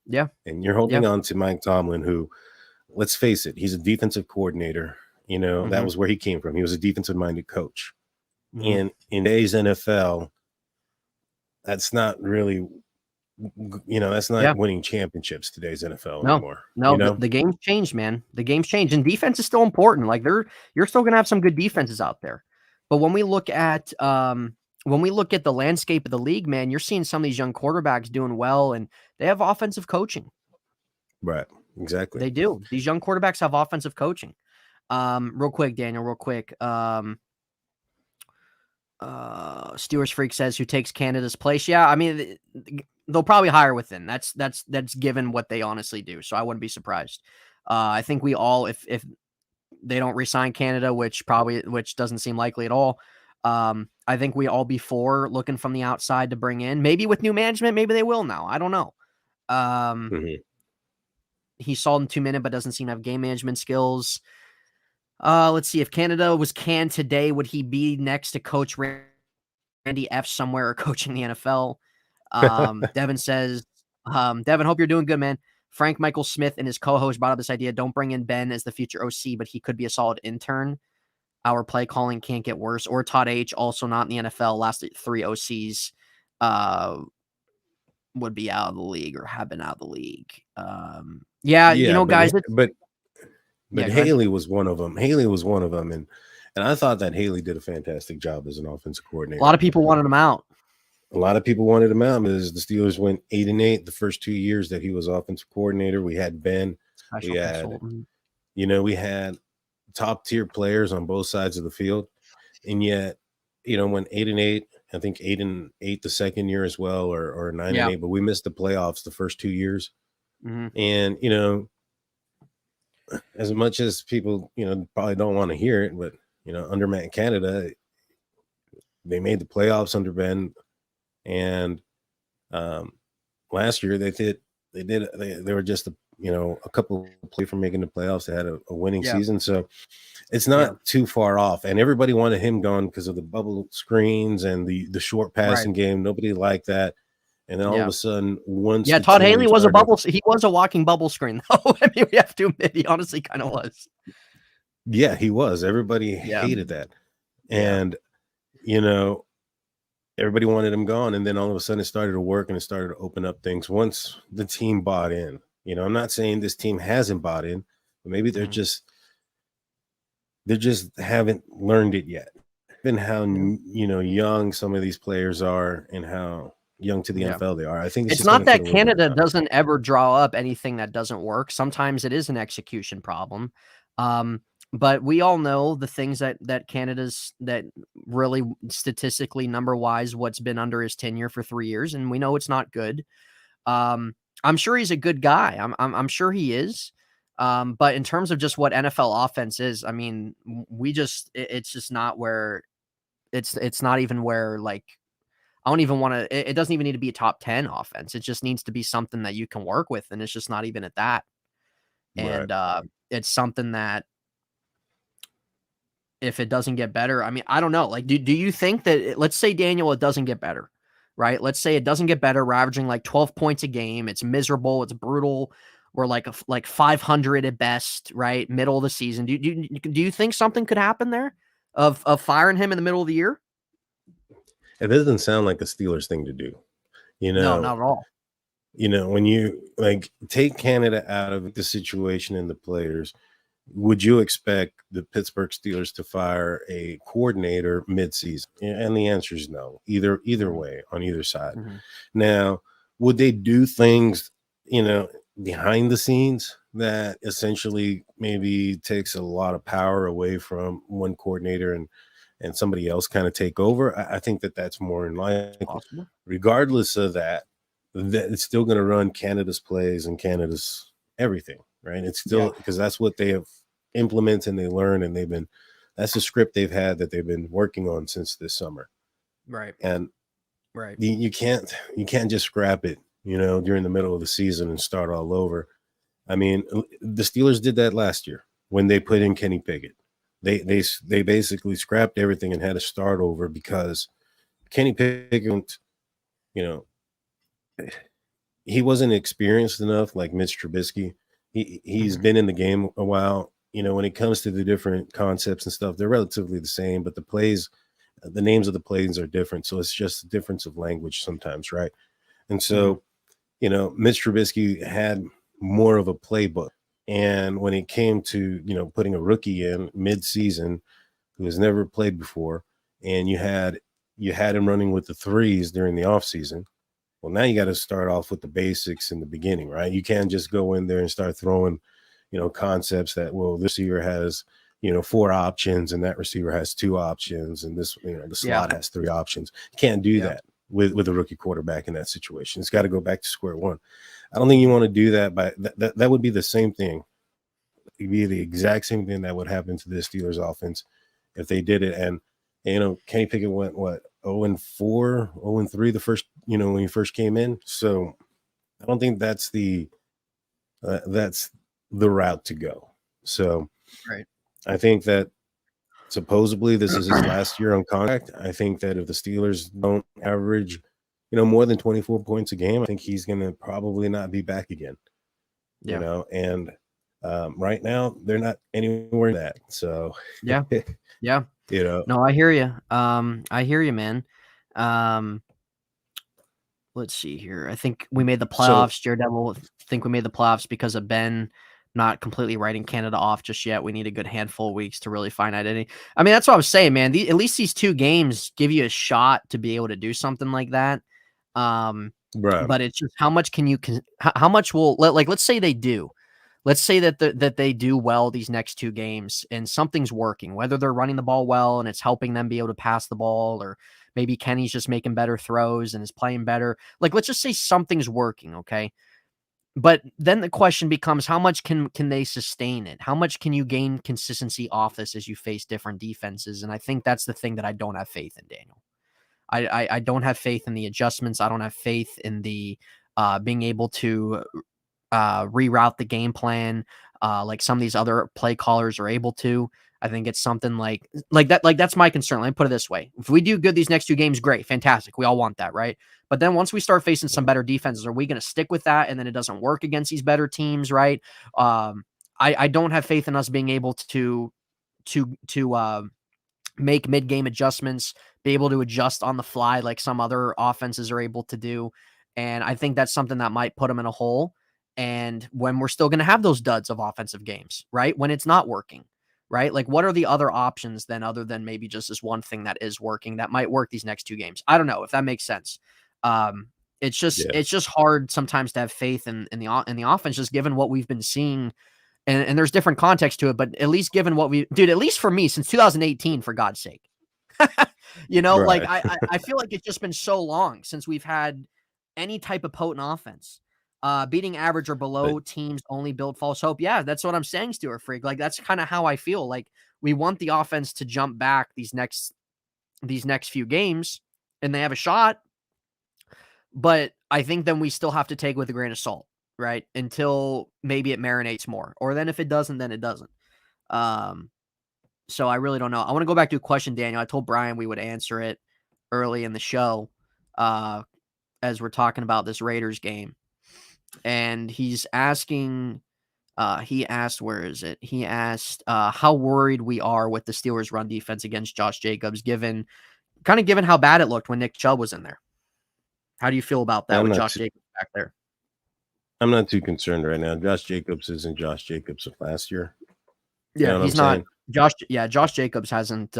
Yeah. And you're holding on to Mike Tomlin, who, let's face it, he's a defensive coordinator. That was where he came from. He was a defensive minded coach. And in today's NFL, that's not really, that's not winning championships today's NFL anymore. No, the game's changed, man. The game's changed, and defense is still important. Like, you're still gonna have some good defenses out there. But when we look at the landscape of the league, man, you're seeing some of these young quarterbacks doing well, and they have offensive coaching. Right. Exactly. They do. These young quarterbacks have offensive coaching. Real quick, Daniel, real quick. Steelers Freak says, who takes Canada's place? Yeah, I mean, they'll probably hire within. That's given what they honestly do. So I wouldn't be surprised. I think we all, if they don't resign Canada, which doesn't seem likely at all, I think we all be for looking from the outside to bring in. Maybe with new management, maybe they will now. I don't know. He saw in 2 minutes, but doesn't seem to have game management skills. Let's see. If Canada was canned today, would he be next to Coach Randy F somewhere or coaching the NFL? Devin says, Devin, hope you're doing good, man. Frank Michael Smith and his co-host brought up this idea. Don't bring in Ben as the future OC, but he could be a solid intern. Our play calling can't get worse. Or Todd H, also not in the NFL. Last 3 OCs would be out of the league or have been out of the league. Guys. But Haley was one of them. And I thought that Haley did a fantastic job as an offensive coordinator. A lot of people wanted him out. A lot of people wanted him out because the Steelers went 8-8 the first 2 years that he was offensive coordinator. We had Ben. We had top tier players on both sides of the field. And yet, when 8-8, I think 8-8 the second year as well, or 9-8, but we missed the playoffs the first 2 years. And, as much as people, probably don't want to hear it, but, under Matt Canada, they made the playoffs under Ben. And last year they were just a couple play from making the playoffs. They had a winning season, so it's not too far off. And everybody wanted him gone because of the bubble screens and the short passing game. Nobody liked that. And then all of a sudden, Todd Haley was he was a walking bubble screen, though. I mean, we have to admit, he honestly kind of was. Yeah, he was. Everybody hated that. And, everybody wanted him gone. And then all of a sudden it started to work and it started to open up things once the team bought in. I'm not saying this team hasn't bought in, but maybe they're just haven't learned it yet. And how, young some of these players are and how young to the NFL they are. I think it's not that Canada doesn't ever draw up anything that doesn't work. Sometimes it is an execution problem. But we all know the things that Canada's that really statistically number wise what's been under his tenure for 3 years, and we know it's not good. I'm sure he's a good guy. I'm sure he is. But in terms of just what NFL offense is, I mean, it's just not where it's not even where, like, I don't even want to. It doesn't even need to be a top 10 offense. It just needs to be something that you can work with, and it's just not even at that. Right. And it's something that if it doesn't get better, I mean, I don't know. Like, do you think that, let's say, Daniel, it doesn't get better, right? Let's say it doesn't get better. We're averaging like 12 points a game. It's miserable. It's brutal. We're like 500 at best, right? Middle of the season. Do you think something could happen there of firing him in the middle of the year? It doesn't sound like a Steelers thing to do. No, not at all. When you like take Canada out of the situation and the players, would you expect the Pittsburgh Steelers to fire a coordinator midseason? And the answer is no. Either way, on either side. Mm-hmm. Now, would they do things, behind the scenes that essentially maybe takes a lot of power away from one coordinator and somebody else kind of take over? I think that's more in line. Possible. Regardless of that it's still going to run Canada's plays and Canada's everything, right? It's still because that's what they have implemented and they learned, and that's the script they've had that they've been working on since this summer. Right. And right. You can't just scrap it, during the middle of the season and start all over. I mean, the Steelers did that last year when they put in Kenny Pickett. They basically scrapped everything and had to start over because Kenny Pickett, he wasn't experienced enough like Mitch Trubisky. He's been in the game a while. When it comes to the different concepts and stuff, they're relatively the same, but the names of the plays are different. So it's just a difference of language sometimes, right? And so, Mitch Trubisky had more of a playbook. And when it came to, putting a rookie in mid-season who has never played before, and you had him running with the threes during the offseason, well, now you got to start off with the basics in the beginning, right? You can't just go in there and start throwing, concepts that, well, this receiver has, 4 options and that receiver has 2 options and this, the slot has 3 options. You can't do that with a rookie quarterback in that situation. It's got to go back to square one. I don't think you want to do that, but that would be the same thing. It'd be the exact same thing that would happen to the Steelers offense if they did it. And Kenny Pickett went 0-4, 0-3 the first, when he first came in. So I don't think that's the route to go. So right. I think that supposedly this is his last year on contract. I think that if the Steelers don't average, more than 24 points a game, I think he's going to probably not be back again. And right now they're not anywhere near that. So yeah. No, I hear you. I hear you, man. Let's see here. I think we made the playoffs. Jared Devil think we made the playoffs because of Ben not completely writing Canada off just yet. We need a good handful of weeks to really find identity. I mean, that's what I was saying, man. At least these 2 games give you a shot to be able to do something like that. But it's just how much how much will, like, let's say they do. Let's say that they do well these next 2 games and something's working, whether they're running the ball well and it's helping them be able to pass the ball, or maybe Kenny's just making better throws and is playing better. Like, let's just say something's working. Okay. But then the question becomes, how much can they sustain it? How much can you gain consistency off this as you face different defenses? And I think that's the thing that I don't have faith in, Daniel. I don't have faith in the adjustments. I don't have faith in the being able to reroute the game plan like some of these other play callers are able to. I think it's something like that. Like, that's my concern. Let me put it this way. If we do good these next 2 games, great, fantastic. We all want that, right? But then once we start facing some better defenses, are we going to stick with that? And then it doesn't work against these better teams, right? I don't have faith in us being able to make mid-game adjustments, be able to adjust on the fly like some other offenses are able to do. And I think that's something that might put them in a hole. And when we're still going to have those duds of offensive games, right? When it's not working, right? Like, what are the other options then, other than maybe just this one thing that is working that might work these next 2 games? I don't know if that makes sense. It's just hard sometimes to have faith in the offense, just given what we've been seeing. And there's different context to it, but at least given what at least for me, since 2018, for God's sake, like I feel like it's just been so long since we've had any type of potent offense. Beating average or below teams only build false hope. Yeah, that's what I'm saying, Stuart Freak. Like, that's kind of how I feel. Like, we want the offense to jump back these next few games, and they have a shot. but I think then we still have to take with a grain of salt, right? Until maybe it marinates more, or then if it doesn't, then it doesn't. So I really don't know. I want to go back to a question, Daniel. I told Brian we would answer it early in the show, as we're talking about this Raiders game, and he's asking. He asked, where is it? He asked how worried we are with the Steelers' run defense against Josh Jacobs, given how bad it looked when Nick Chubb was in there. How do you feel about that with Josh Jacobs back there? I'm not too concerned right now. Josh Jacobs isn't Josh Jacobs of last year. Yeah, he's not. Josh Jacobs hasn't.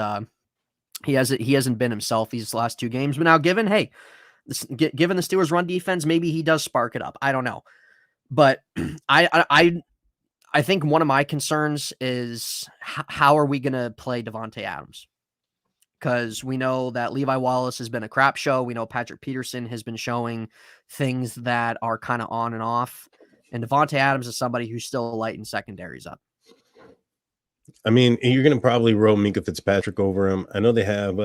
He hasn't been himself these last 2 games. But now, given the Steelers' run defense, maybe he does spark it up. I don't know, but I think one of my concerns is how are we going to play Devontae Adams? Because we know that Levi Wallace has been a crap show. We know Patrick Peterson has been showing things that are kind of on and off. And Devontae Adams is somebody who's still lighting secondaries up. I mean, you're going to probably roll Minka Fitzpatrick over him. I know they have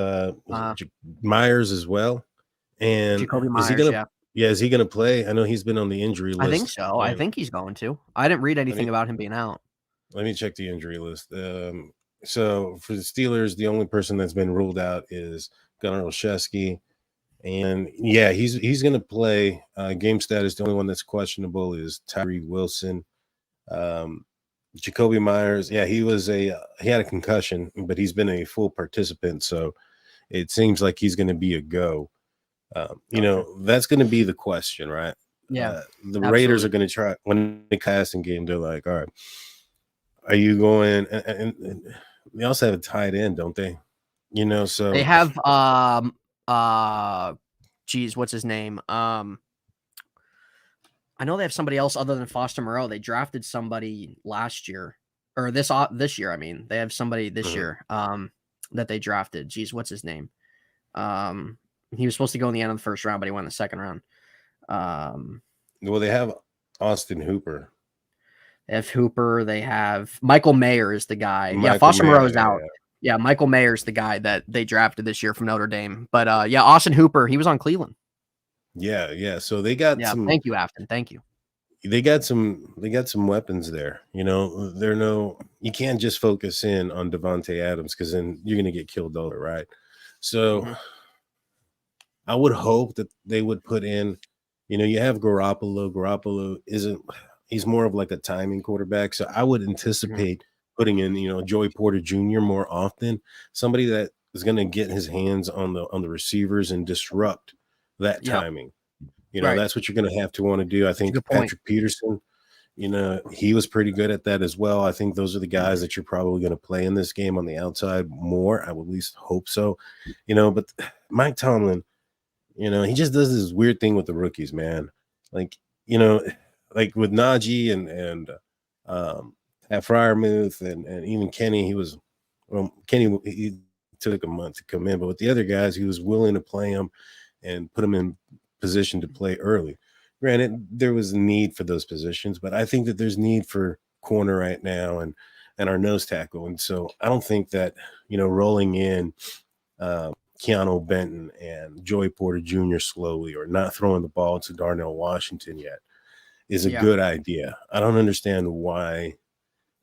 Myers as well. And Jacoby Myers, is he going to play? I know he's been on the injury list. I think so. I think he's going to. I didn't read anything about him being out. Let me check the injury list. So for the Steelers, the only person that's been ruled out is Gunnar Olszewski. And yeah, he's going to play. Game status, the only one that's questionable is Tyree Wilson. Jacoby Myers, yeah, he had a concussion, but he's been a full participant, so it seems like he's going to be a go. That's going to be the question, right? Yeah, the Raiders are going to try when they casting game. They're like, all right, are you going? And they also have a tight end, don't they? So they have what's his name? I know they have somebody else other than Foster Moreau. They drafted somebody last year or this year. I mean, they have somebody this year that they drafted. Geez, what's his name? He was supposed to go in the end of the first round, but he went in the second round. Well, they have Austin Hooper. They have Hooper. They have Michael Mayer is the guy. Foster Moreau is out. Yeah, Michael Mayer is the guy that they drafted this year from Notre Dame. But Austin Hooper, he was on Cleveland. Yeah. So they got some. Thank you, Afton. Thank you. They got some weapons there. You can't just focus in on Devontae Adams because then you're going to get killed over, right? So I would hope that they would put in, you have Garoppolo. Garoppolo he's more of like a timing quarterback. So I would anticipate putting in, Joey Porter Jr. more often, somebody that is going to get his hands on the receivers and disrupt that timing. That's what you're going to have to want to do. I think Patrick Peterson, he was pretty good at that as well. I think those are the guys that you're probably going to play in this game on the outside more. I would at least hope so, but Mike Tomlin, he just does this weird thing with the rookies, man. Like with Najee and at Freiermuth and even Kenny, he took a month to come in, but with the other guys, he was willing to play them and put them in position to play early. Granted, there was a need for those positions, but I think that there's need for corner right now and our nose tackle. And so I don't think that, rolling in Keanu Benton and Joey Porter Jr. slowly or not throwing the ball to Darnell Washington yet is a good idea. I don't understand why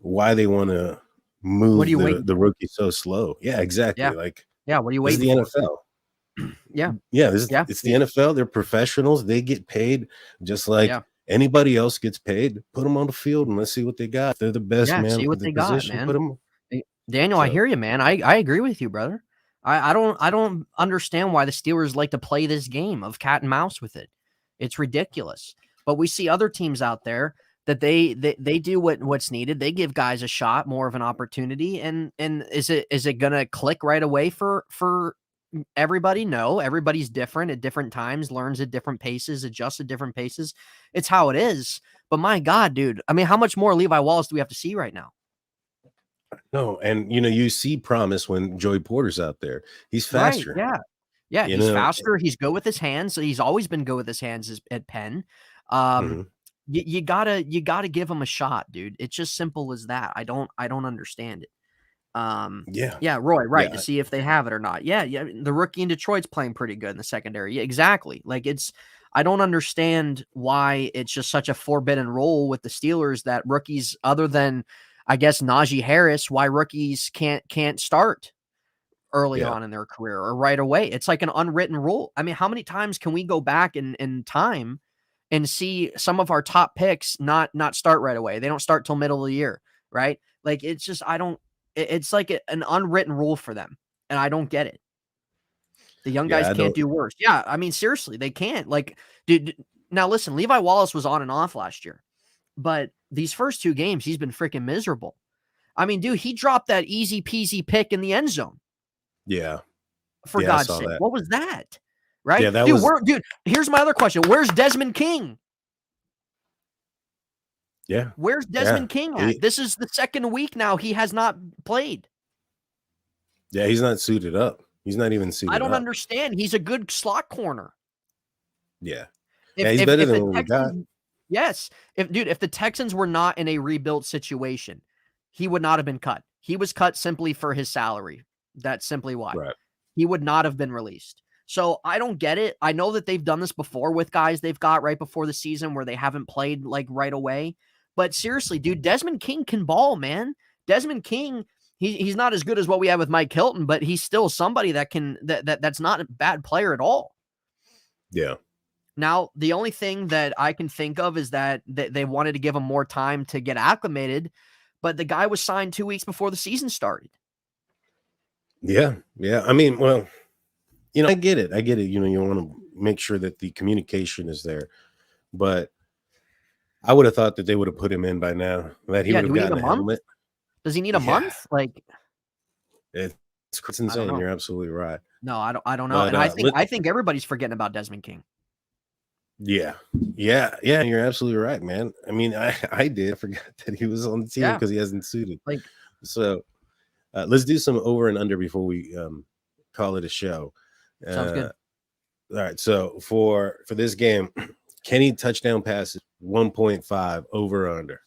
they want to move the rookie so slow. Yeah, exactly. What are you waiting for? This is the NFL. It's the NFL. They're professionals. They get paid just like anybody else gets paid. Put them on the field and let's see what they got. If they're the best man. See what they got, man. Put them. Daniel, I hear you, man. I agree with you, brother. I don't understand why the Steelers like to play this game of cat and mouse with it. It's ridiculous. But we see other teams out there that they do what's needed. They give guys a shot, more of an opportunity. And is it gonna click right away for everybody? No, everybody's different at different times, learns at different paces, adjusts at different paces. It's how it is. But my God, dude, I mean, how much more Levi Wallace do we have to see right now? No, and you see promise when Joey Porter's out there. He's faster. Right, yeah, he's faster. He's good with his hands. So he's always been good with his hands at Penn. You gotta give him a shot, dude. It's just simple as that. I don't understand it. Roy, right, Yeah. to see if they have it or not. Yeah, the rookie in Detroit's playing pretty good in the secondary. Yeah, exactly. Like I don't understand why it's just such a forbidden rule with the Steelers that rookies, other than I guess Najee Harris, why rookies can't start early on in their career or right away. It's like an unwritten rule. I mean, how many times can we go back in time and see some of our top picks not start right away? They don't start till middle of the year, right? Like it's just it's like an unwritten rule for them, and I don't get it. The young guys can't do worse. Yeah, I mean seriously, they can't. Like, dude, now listen, Levi Wallace was on and off last year, but these first 2 games he's been freaking miserable. I mean, dude, he dropped that easy peasy pick in the end zone. Yeah. For God's sake. That. What was that? Right? Yeah, dude, here's my other question. Where's Desmond King? Yeah. Where's Desmond King at? This is the second week now he has not played. Yeah, he's not suited up. He's not even suited up. I don't understand. He's a good slot corner. Yeah. He's better than what we got. Yes. If the Texans were not in a rebuilt situation, he would not have been cut. He was cut simply for his salary. That's simply why. Right. He would not have been released. So I don't get it. I know that they've done this before with guys they've got right before the season where they haven't played like right away. But seriously, dude, Desmond King can ball, man. Desmond King, he's not as good as what we have with Mike Hilton, but he's still somebody that's not a bad player at all. Yeah. Now, the only thing that I can think of is that they wanted to give him more time to get acclimated, but the guy was signed 2 weeks before the season started. Yeah. Yeah. I mean, well, I get it. You want to make sure that the communication is there, but I would have thought that they would have put him in by now, that he would have gotten a helmet. Does he need a month? Like, it's insane. You're absolutely right. No, I don't know. But, and I think everybody's forgetting about Desmond King. Yeah. You're absolutely right, man. I mean, I did forget that he was on the team because he hasn't suited. Like, so let's do some over and under before we call it a show. Sounds good. All right. So for this game, Kenny touchdown passes 1.5 over or under.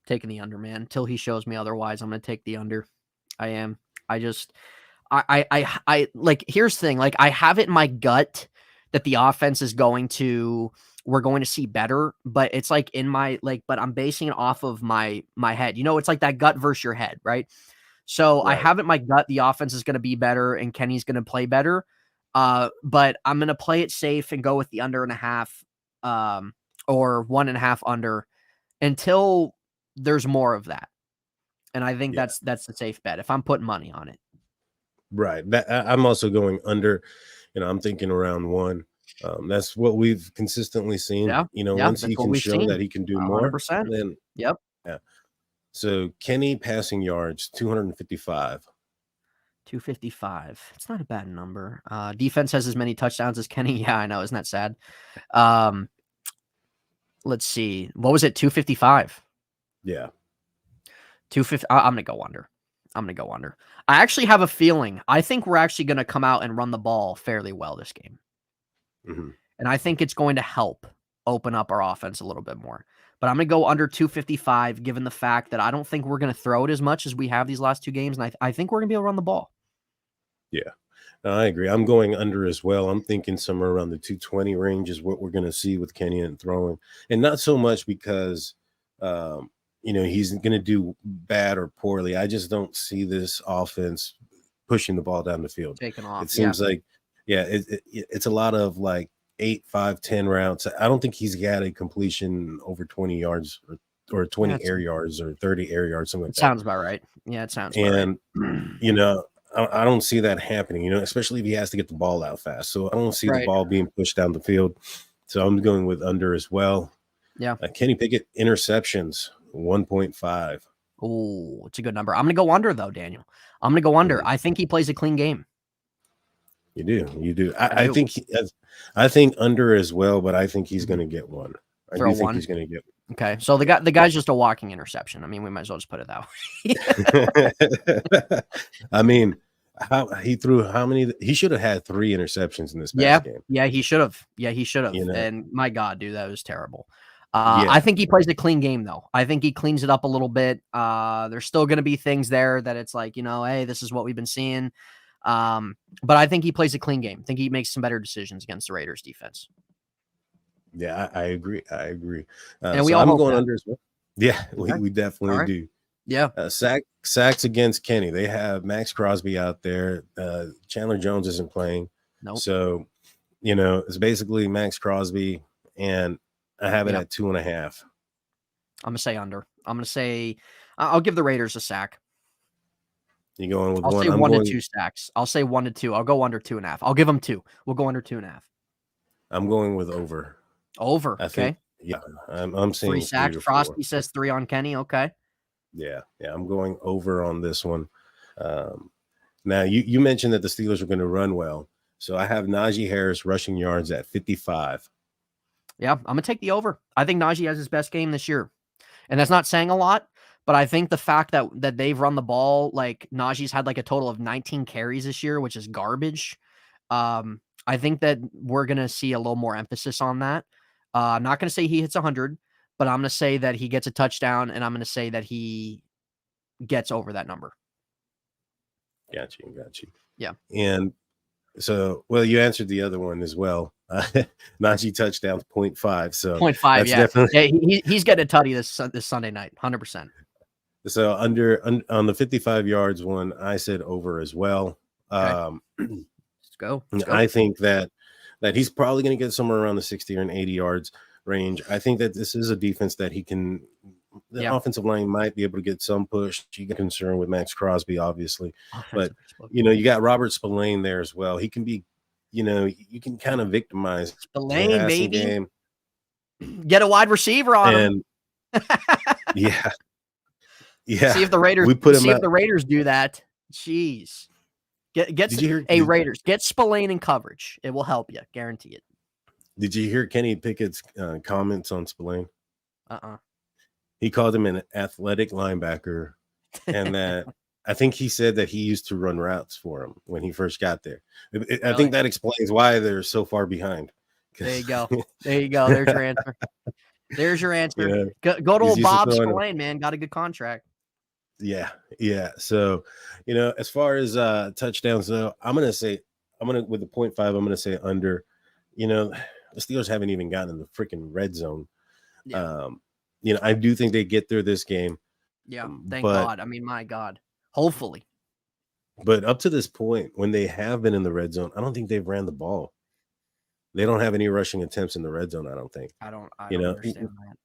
Taking the under, man. Until he shows me otherwise, I'm going to take the under. I am. I like, here's the thing. Like, I have it in my gut that the offense is we're going to see better, but it's like in my, but I'm basing it off of my head. It's like that gut versus your head, right? So right. I have it in my gut the offense is going to be better and Kenny's going to play better. But I'm going to play it safe and go with the under and a half, or 1.5 under until there's more of that. And I think that's the safe bet if I'm putting money on it. Right. I'm also going under. I'm thinking around 1. That's what we've consistently seen. Yeah. Once he can show that he can do 100%. More, then yep. Yeah. So Kenny passing yards 255. 255. It's not a bad number. Defense has as many touchdowns as Kenny. Yeah, I know. Isn't that sad? Let's see. What was it? 255. Yeah. 250. I'm gonna go under. I actually have a feeling. I think we're actually going to come out and run the ball fairly well this game. Mm-hmm. And I think it's going to help open up our offense a little bit more. But I'm going to go under 255, given the fact that I don't think we're going to throw it as much as we have these last 2 games. And I think we're going to be able to run the ball. Yeah, no, I agree. I'm going under as well. I'm thinking somewhere around the 220 range is what we're going to see with Kenny and throwing. And not so much because, he's going to do bad or poorly. I just don't see this offense pushing the ball down the field. Taking off. It seems like, it's a lot of like 8, 5, 10 routes. I don't think he's got a completion over 20 yards or 20 air yards or 30 air yards, something like that. Sounds about right. Yeah, it sounds about right. I don't see that happening, especially if he has to get the ball out fast. So I don't see the ball being pushed down the field. So I'm going with under as well. Yeah. Kenny Pickett interceptions 1.5. Oh, it's a good number. I'm going to go under though, Daniel. I'm going to go under. I think he plays a clean game. You do. I think under as well, but I think he's going to get one. I do think he's going to get one. Okay, so the guy's just a walking interception. I mean, we might as well just put it that way. I mean, he threw how many? He should have had 3 interceptions in this past game. Yeah, he should have. And my God, dude, that was terrible. I think he plays a clean game, though. I think he cleans it up a little bit. There's still going to be things there that it's like, hey, this is what we've been seeing. But I think he plays a clean game. I think he makes some better decisions against the Raiders defense. Yeah, I agree. And we all I'm hope going that. under as well. Yeah, we definitely do. Yeah. Sacks against Kenny. They have Max Crosby out there. Chandler Jones isn't playing. Nope. So, it's basically Max Crosby, and I have it at 2.5. I'm going to say under. I'm going to say I'll give the Raiders a sack. You going with I'll one? say 1 to 2 sacks. I'll say 1 to 2. I'll go under 2.5. I'll give them 2. We'll go under 2.5. I'm going with over. Over. Okay. Yeah, I'm seeing 3 sacks. Frosty says 3 on Kenny. Okay. Yeah, I'm going over on this one. Now, you mentioned that the Steelers are going to run well. So I have Najee Harris rushing yards at 55. Yeah, I'm going to take the over. I think Najee has his best game this year. And that's not saying a lot, but I think the fact that they've run the ball, like Najee's had like a total of 19 carries this year, which is garbage. I think that we're going to see a little more emphasis on that. I'm not going to say he hits 100, but I'm going to say that he gets a touchdown, and I'm going to say that he gets over that number. Got you. Yeah. And so, well, you answered the other one as well. Najee touchdowns 0.5. So 0.5, yeah. Definitely... he's getting a tutty this Sunday night, 100%. So on the 55 yards one, I said over as well. Okay. Let's go. I think that he's probably going to get somewhere around the 60 or 80 yards range. I think that this is a defense that the offensive line might be able to get some push. You get concerned with Max Crosby, obviously, but you got Robert Spillane there as well. He can be, you can kind of victimize Spillane, baby. Game. Get a wide receiver on him. Yeah. See if the Raiders. If the Raiders do that. Jeez. Raiders, get Spillane in coverage. It will help you, guarantee it. Did you hear Kenny Pickett's comments on Spillane? He called him an athletic linebacker, and that I think he said that he used to run routes for him when he first got there. I think that explains why they're so far behind. There you go. There's your answer. There's your answer. Yeah. Go to old Bob Spillane, man. Got a good contract. Yeah. So, as far as touchdowns, though, with the 0.5, I'm gonna say under. The Steelers haven't even gotten in the freaking red zone. Yeah. I do think they get through this game. Yeah, thank God. I mean, my God. Hopefully. But up to this point, when they have been in the red zone, I don't think they've ran the ball. They don't have any rushing attempts in the red zone, I don't think. I don't understand that.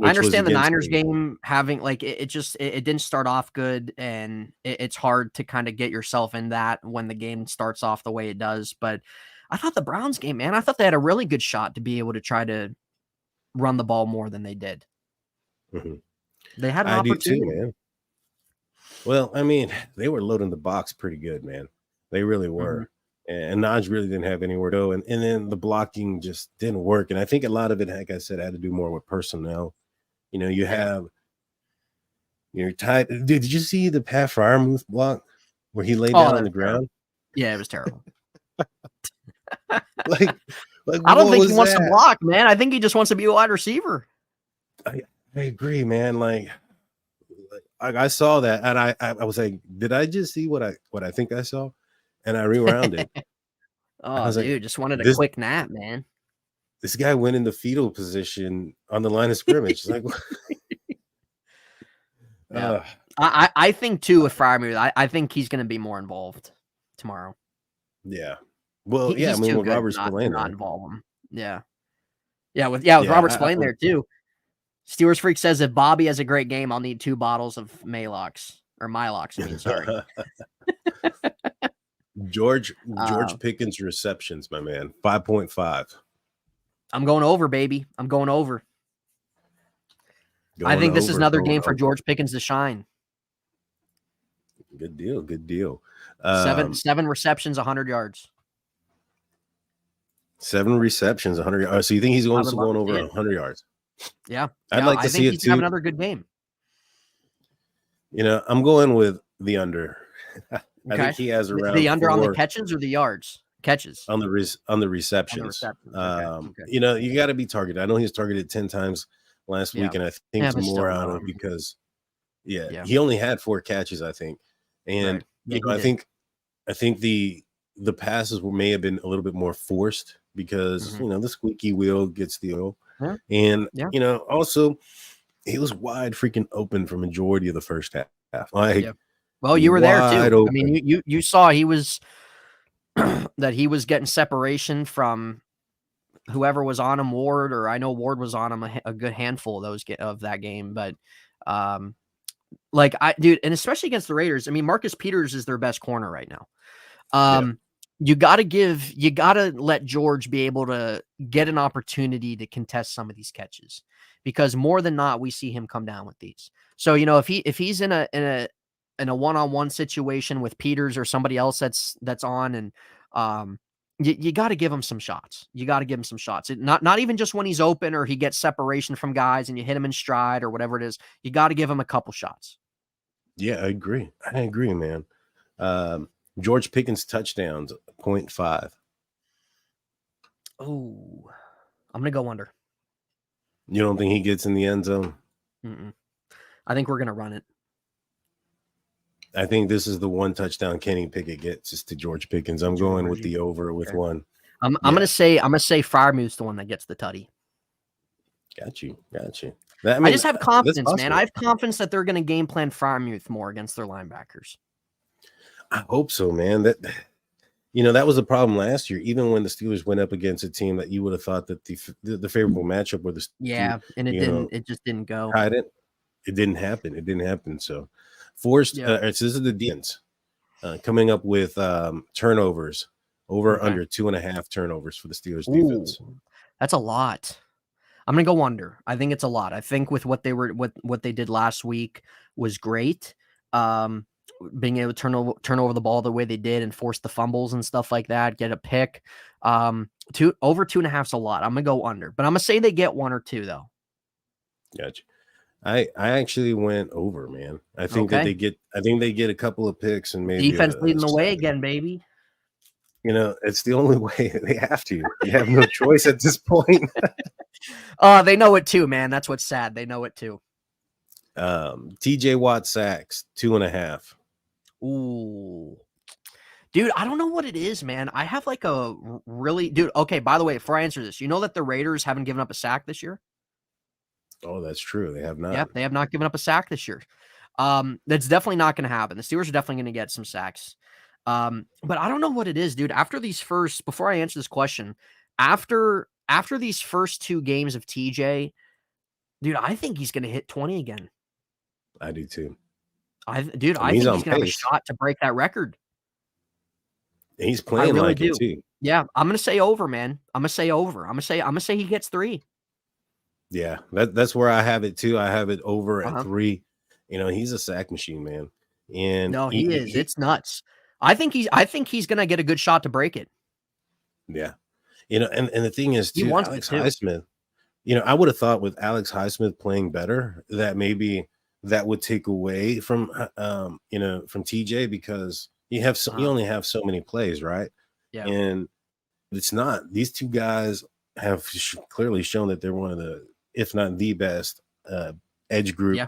I understand the Niners me. game having it didn't start off good, and it's hard to kind of get yourself in that when the game starts off the way it does. But I thought the Browns game, man, I thought they had a really good shot to be able to try to run the ball more than they did. Mm-hmm. They had an I opportunity. do too, man. Well, I mean, they were loading the box pretty good, man. They really were. Mm-hmm. And Najee really didn't have anywhere to go. And then the blocking just didn't work. And I think a lot of it, like I said, had to do more with personnel. You have your tight. Did you see the Pat Freiermuth block where he laid down on the ground? Yeah, it was terrible. like I don't think he wants to block, man. I think he just wants to be a wide receiver. I agree, man. Like I saw that, and I was like, did I just see what I think I saw? And I rewound it. Just wanted a quick nap, man. This guy went in the fetal position on the line of scrimmage. Like, I think too with Freiermuth, I think he's going to be more involved tomorrow. Yeah. Well, with Robert Spillane not involve him. Yeah. With Robert Spillane there too. Steelers Freak says if Bobby has a great game, I'll need 2 bottles of Maalox or Milox. I mean, sorry. George Pickens receptions, my man, 5.5. I'm going over, baby. I'm going over. I think this is another game for George Pickens to shine. Good deal. 7 receptions, 100 yards. 7 receptions, 100 yards. So you think he's going over 100 yards? Yeah. I'd like to see it too. I think he's going to have another good game. I'm going with the under. I think he has around the under 4, on the catches or the yards? Catches. On the receptions. Okay. You got to be targeted. I know he's targeted 10 times last Yeah. week, and I think Yeah, some but more still, out no. of because Yeah. he only had 4 catches, I think. Right. And Yeah, he I did. think the passes may have been a little bit more forced because Mhm. the squeaky wheel gets the oil. Yeah. And Yeah. also he was wide freaking open for majority of the first half. Like Yeah. Well, you were there wide too. I mean, open. you saw he was that he was getting separation from whoever was on him, Ward, or I know Ward was on him a good handful of of that game, but dude, and especially against the Raiders, I mean, Marcus Peters is their best corner right now. Yeah. You gotta let George be able to get an opportunity to contest some of these catches, because more than not, we see him come down with these. So, if he's in a one-on-one situation with Peters or somebody else that's on, and you got to give him some shots. You got to give him some shots. Not even just when he's open or he gets separation from guys and you hit him in stride or whatever it is. You got to give him a couple shots. Yeah, I agree. Man. George Pickens touchdowns 0.5. Oh, I'm gonna go under. You don't think he gets in the end zone? Mm-mm. I think we're gonna run it. I think this is the one touchdown Kenny Pickett gets is to George Pickens. I'm going with the over with one. I'm gonna say Freiermuth's the one that gets the tutty. Got you. I just have confidence, man. I have confidence that they're gonna game plan Freiermuth more against their linebackers. I hope so, man. That was a problem last year. Even when the Steelers went up against a team that you would have thought that the favorable matchup were the Steelers, Yeah, and it just didn't go. It didn't happen. So forced. Yeah. So this is the defense coming up with turnovers under 2.5 turnovers for the Steelers defense. That's a lot. I'm gonna go under. I think it's a lot. I think with what they did last week was great. Being able to turn over the ball the way they did and force the fumbles and stuff like that, get a pick. Over 2.5's a lot. I'm gonna go under, but I'm gonna say they get 1 or 2 though. Gotcha. I actually went over, man. I think that they get a couple of picks and maybe defense leading the way again, baby. It's the only way. They have to. You have no choice at this point. They know it too, man. That's what's sad. They know it too. TJ Watt sacks 2.5. Ooh. Dude, I don't know what it is, man. I have like a really dude. Okay, by the way, before I answer this, you know that the Raiders haven't given up a sack this year? Oh, that's true. They have not. Yep, they have not given up a sack this year. That's definitely not going to happen. The Steelers are definitely going to get some sacks. But I don't know what it is, dude. Before I answer this question, after these first 2 games of TJ, dude, I think he's going to hit 20 again. I do too. I think he's going to have a shot to break that record. He's playing like it too. Yeah, I'm going to say over, man. I'm going to say over. I'm going to say he gets 3. Yeah, that's where I have it too. I have it over at 3. He's a sack machine, man. And no, he is. It's nuts. I think he's going to get a good shot to break it. Yeah. And the thing is too, Alex Highsmith, I would have thought with Alex Highsmith playing better that maybe that would take away from from TJ, because you only have so many plays, right? Yeah. And it's not. These 2 guys have clearly shown that they're one of the, if not the best edge group,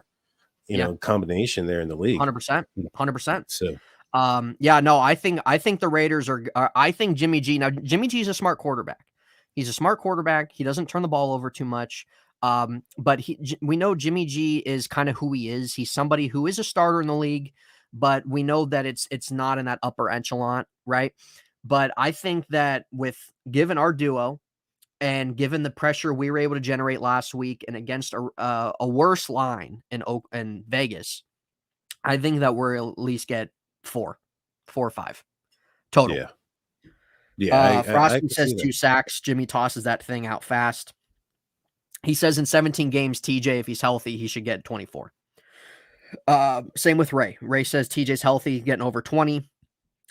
combination there in the league. 100%. So I think the Raiders are I think Jimmy G. Now, Jimmy G is a smart quarterback. He's a smart quarterback. He doesn't turn the ball over too much. But we know Jimmy G is kind of who he is. He's somebody who is a starter in the league, but we know that it's not in that upper echelon, right? But I think that given our duo and given the pressure we were able to generate last week and against a worse line in Vegas, I think that we're at least get 4 or 5 total. Yeah. Frosty says 2 sacks. Jimmy tosses that thing out fast. He says in 17 games, TJ, if he's healthy, he should get 24. Same with Ray. Ray says TJ's healthy, getting over 20.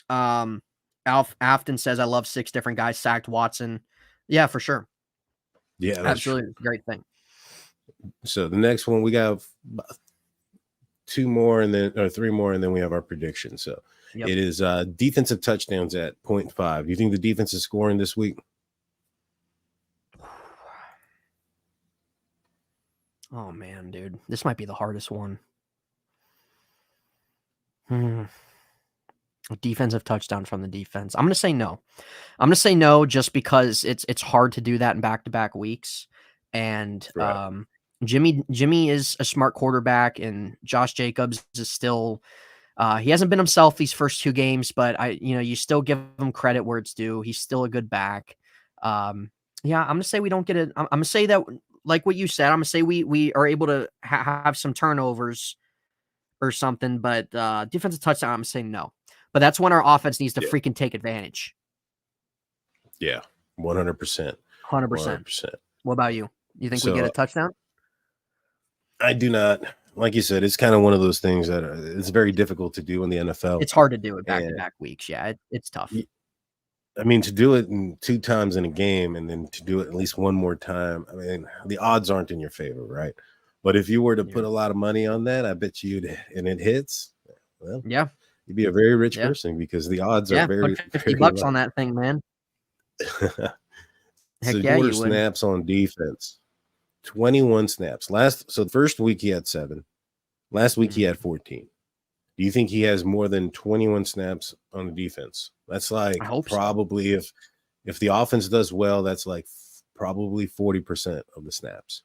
Afton says, I love 6 different guys sacked Watson. Yeah, for sure. Yeah, absolutely. Great thing. So the next one, we got 2 more or 3 more, and then we have our prediction. So it is defensive touchdowns at 0.5. Do you think the defense is scoring this week? Oh man, dude, this might be the hardest one. Defensive touchdown from the defense. I'm going to say no. I'm going to say no just because it's hard to do that in back-to-back weeks. And Right. Jimmy is a smart quarterback, and Josh Jacobs is still he hasn't been himself these first 2 games, but you still give him credit where it's due. He's still a good back. Yeah, I'm going to say we don't get it. I'm going to say that, like what you said, I'm going to say we are able to have some turnovers or something, but defensive touchdown, I'm saying no. But that's when our offense needs to freaking take advantage. Yeah, 100%. 100%. What about you? You think we get a touchdown? I do not. Like you said, it's kind of one of those things that it's very difficult to do in the NFL. It's hard to do it back-to-back weeks. Yeah, it's tough. I mean, to do it 2 times in a game and then to do it at least one more time, I mean, the odds aren't in your favor, right? But if you were to put a lot of money on that, I bet and it hits, well, yeah, you'd be a very rich person because the odds are very, put $50 very bucks low on that thing, man. So quarter snaps on defense, 21 snaps. So the first week he had 7. Last week he had 14. Do you think he has more than 21 snaps on the defense? That's like probably so. If the offense does well, that's like probably 40% of the snaps.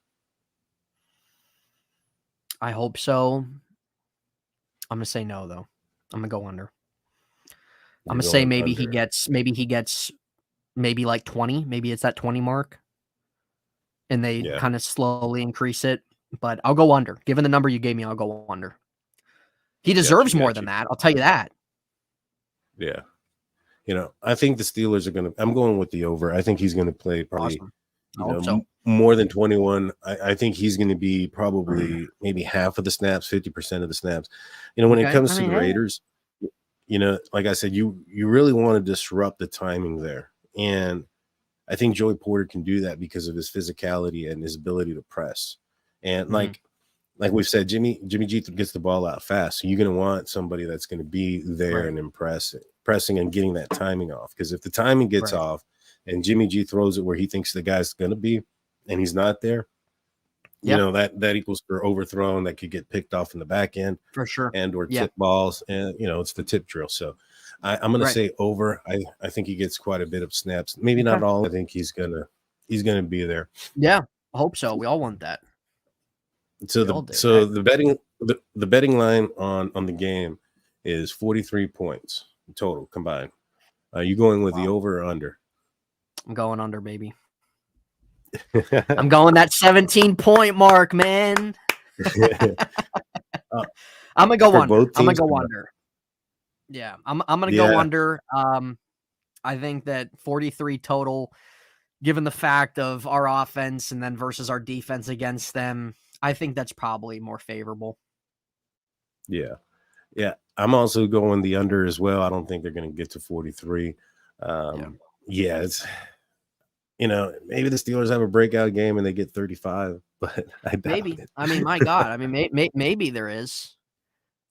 I hope so. I'm gonna say no though. I'm gonna go under. I'm gonna say maybe he gets maybe like 20. Maybe it's that 20 mark, and they kind of slowly increase it. But I'll go under. Given the number you gave me, I'll go under. He deserves more than that. I'll tell you that. Yeah. I think the Steelers are going to – I'm going with the over. I think he's going to play probably more than 21. I think he's going to be probably maybe half of the snaps, 50% of the snaps. When it comes to the Raiders, like I said, you really want to disrupt the timing there. And I think Joey Porter can do that because of his physicality and his ability to press. And like we've said, Jimmy G gets the ball out fast. So you're going to want somebody that's going to be there and pressing and getting that timing off. Because if the timing gets off and Jimmy G throws it where he thinks the guy's going to be and he's not there, that equals for overthrown that could get picked off in the back end for sure, and or tip balls. And, it's the tip drill. So I'm going to say over. I think he gets quite a bit of snaps. Maybe not all. I think he's going to be there. Yeah, I hope so. We all want that. So the betting line on the game is 43 points total combined. Are you going with the over or under? I'm going under, baby. I'm going that 17-point mark, man. I'm gonna go under. I'm gonna go under. Yeah, I'm gonna go under. I think that 43 total, given the fact of our offense and then versus our defense against them, I think that's probably more favorable. Yeah. I'm also going the under as well. I don't think they're going to get to 43. It's maybe the Steelers have a breakout game and they get 35, but I doubt it. I mean, my God, I mean, maybe there is.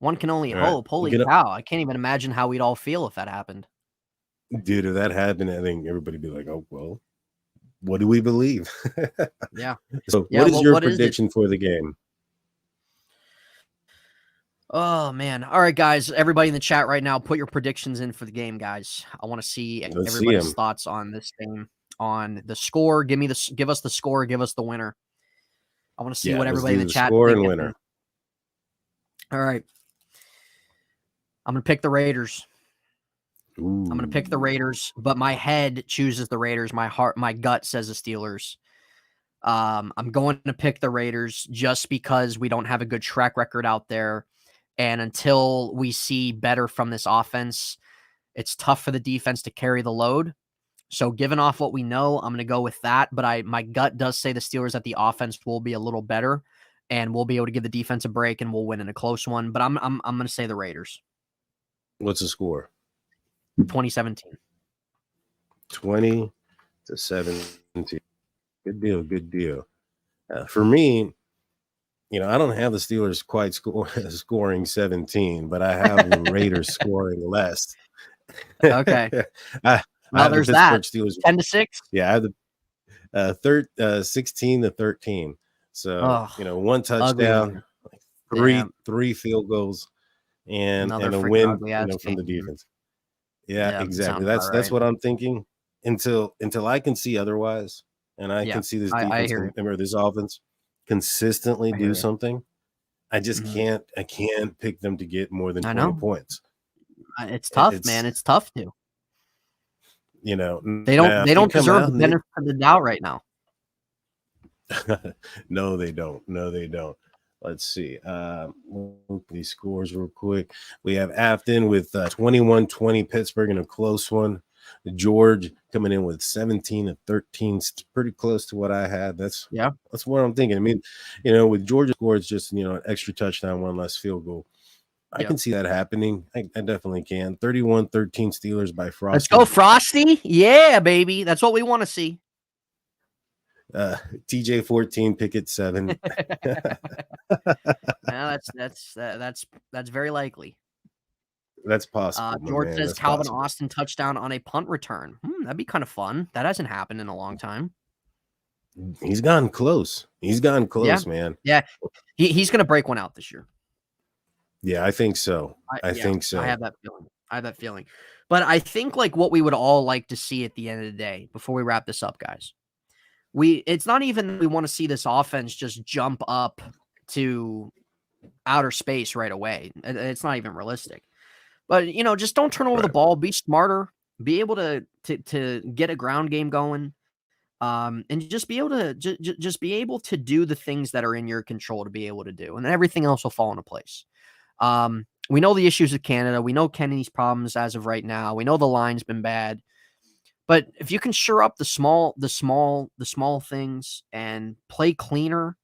One can only hope. Holy cow! I can't even imagine how we'd all feel if that happened. Dude, if that happened, I think everybody'd be like, "Oh well, what do we believe?" Yeah. So, what is your prediction for the game? Oh man! All right, guys. Everybody in the chat right now, put your predictions in for the game, guys. I want to see everybody's thoughts on this game, on the score. Give us the score. Give us the winner. I want to see what everybody in the chat score and winner. All right. I'm gonna pick the Raiders. Ooh. I'm gonna pick the Raiders, but my head chooses the Raiders. My gut says the Steelers. I'm going to pick the Raiders just because we don't have a good track record out there. And until we see better from this offense, it's tough for the defense to carry the load. So given off what we know, I'm going to go with that. But my gut does say the Steelers that the offense will be a little better and we'll be able to give the defense a break and we'll win in a close one. But I'm going to say the Raiders. What's the score? 2017. 20-17. Good deal. For me, I don't have the Steelers quite scoring 17, but I have the Raiders scoring less. Okay. I there's that. Steelers 10-6. Yeah, I have the 16-13. So, one ugly touchdown, one. like Yeah. three field goals, and Another a freaking win, ugly ass from the game. defense. Yeah, Yeah, exactly. sounds about That's right. what I'm thinking until I can see otherwise, and I Yeah, can see this I defense hear you. or this offense consistently I do hear you. something. I just Mhm. can't pick them to get more than I 20 know. points. It's tough, It's man. It's tough to. now They if you don't come deserve out the and they benefit of the doubt right now. no, they don't. No, they don't. Let's see. Look at these scores real quick. We have Afton with 21-20, Pittsburgh in a close one. George coming in with 17-13. It's pretty close to what I had. That's what I'm thinking. I mean, with Georgia score, it's just an extra touchdown, one less field goal. I can see that happening. I definitely can. 31-13 Steelers by Frosty. Let's go, Frosty. Yeah, baby. That's what we want to see. TJ 14, Pickett 7. That's very likely. That's possible. George says That's Calvin possible. Austin touchdown on a punt return. That'd be kind of fun. That hasn't happened in a long time. He's gotten close. Man. Yeah. He's going to break one out this year. Yeah, I think so. I think so. I have that feeling. But I think like what we would all like to see at the end of the day, before we wrap this up, guys, it's not even we want to see this offense just jump up to outer space right away. It's not even realistic. But just don't turn over the ball. Be smarter. Be able to get a ground game going, and just be able to just be able to do the things that are in your control to be able to do, and then everything else will fall into place. We know the issues with Canada. We know Kennedy's problems as of right now. We know the line's been bad. But if you can shore up the small things and play cleaner,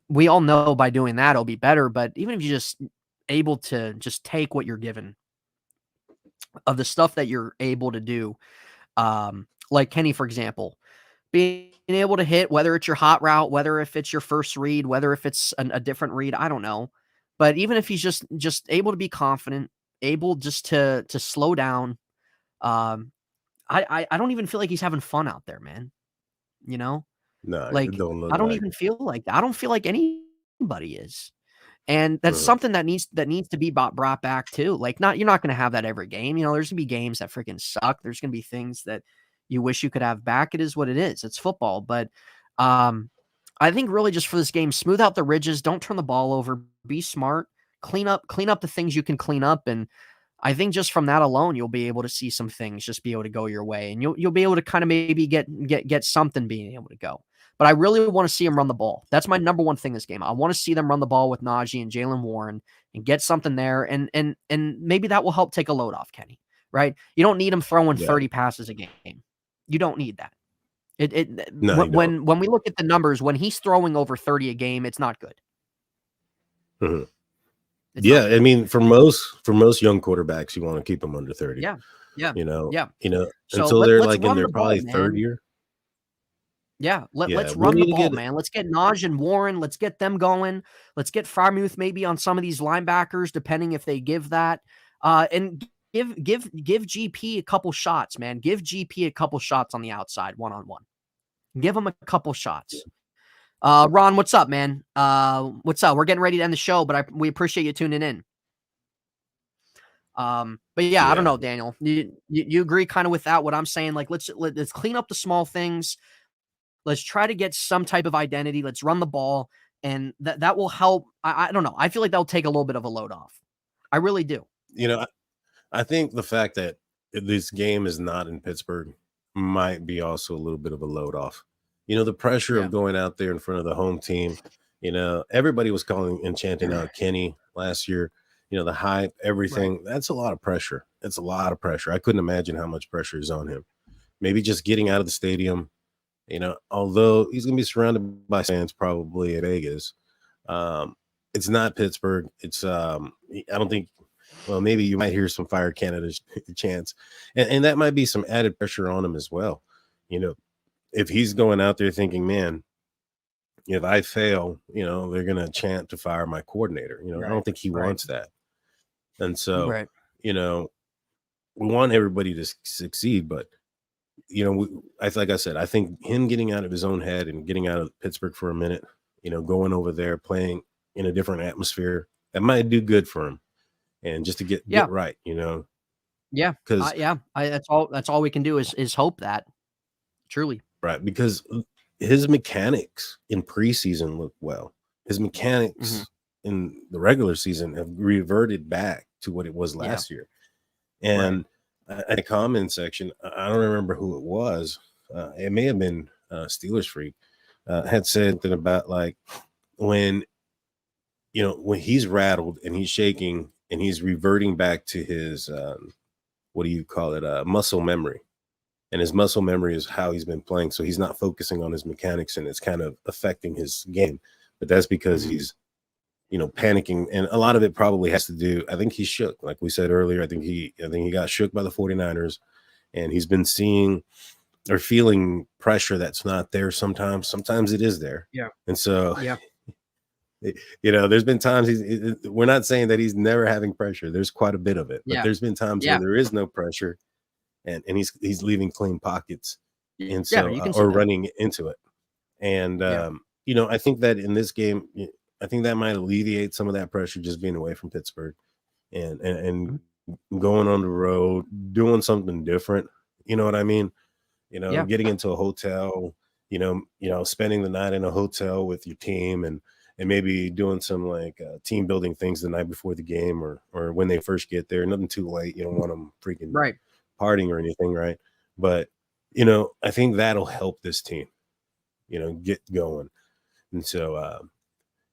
we all know by doing that it'll be better. But even if you just able to just take what you're given of the stuff that you're able to do, like Kenny, for example, being able to hit, whether it's your hot route, whether if it's your first read, whether if it's a different read, I don't know. But even if he's just able to be confident, able just to slow down, I don't even feel like he's having fun out there, man. No, Like it don't look I don't like. even feel like that. I don't feel like anybody is. And that's something that needs to be brought back too. Like you're not going to have that every game. There's going to be games that freaking suck. There's going to be things that you wish you could have back. It is what it is. It's football. But I think really just for this game, smooth out the ridges. Don't turn the ball over. Be smart. Clean up the things you can clean up. And I think just from that alone, you'll be able to see some things just be able to go your way. And you'll be able to kind of maybe get something being able to go. But I really want to see him run the ball. That's my number one thing this game. I want to see them run the ball with Najee and Jalen Warren and get something there. And maybe that will help take a load off Kenny, right? You don't need him throwing 30 passes a game. You don't need that. When we look at the numbers, when he's throwing over 30 a game, it's not good. Mm-hmm. Yeah, I mean, for most young quarterbacks, you want to keep them under 30. Yeah. So until they're like in their probably third year. Yeah, let's run the ball, man. Let's get Najee and Warren. Let's get them going. Let's get Freiermuth maybe on some of these linebackers, depending if they give that. And give GP a couple shots, man. Give GP a couple shots on the outside, one-on-one. Give him a couple shots. Ron, what's up, man? What's up? We're getting ready to end the show, but we appreciate you tuning in. But yeah, I don't know, Daniel. You agree kind of with that? What I'm saying, like let's clean up the small things. Let's try to get some type of identity. Let's run the ball, and that will help. I don't know. I feel like that'll take a little bit of a load off. I really do. I think the fact that this game is not in Pittsburgh might be also a little bit of a load off. The pressure of going out there in front of the home team. Everybody was calling and chanting out Kenny last year. The hype, everything. Right. That's a lot of pressure. It's a lot of pressure. I couldn't imagine how much pressure is on him. Maybe just getting out of the stadium. Although he's going to be surrounded by fans probably at Vegas, it's not Pittsburgh. It's I don't think. Well, maybe you might hear some Fire Canada chants, and that might be some added pressure on him as well. If he's going out there thinking, man, if I fail, they're going to chant to fire my coordinator. I don't think he wants that, and so we want everybody to succeed, but like I said, I think him getting out of his own head and getting out of Pittsburgh for a minute, going over there, playing in a different atmosphere, that might do good for him, and just to get right, Yeah, because that's all we can do is hope that, truly. right, because his mechanics in preseason look well. His mechanics in the regular season have reverted back to what it was last year. And in the comment section, I don't remember who it was. It may have been Steelers Freak had said that about like when he's rattled and he's shaking and he's reverting back to his what do you call it? Muscle memory. And his muscle memory is how he's been playing. So he's not focusing on his mechanics, and it's kind of affecting his game. But that's because he's, panicking. And a lot of it probably has to do, I think he's shook. Like we said earlier, I think he got shook by the 49ers, and he's been seeing or feeling pressure that's not there sometimes. Sometimes it is there. Yeah. And so, there's been times we're not saying that he's never having pressure. There's quite a bit of it. But there's been times where there is no pressure. And he's leaving clean pockets, and so or running into it, and I think that in this game, I think that might alleviate some of that pressure just being away from Pittsburgh, and going on the road, doing something different. You know what I mean? Getting into a hotel, spending the night in a hotel with your team, and maybe doing some like team building things the night before the game, or when they first get there. Nothing too late. You don't want them freaking partying or anything, right? But I think that'll help this team get going. And so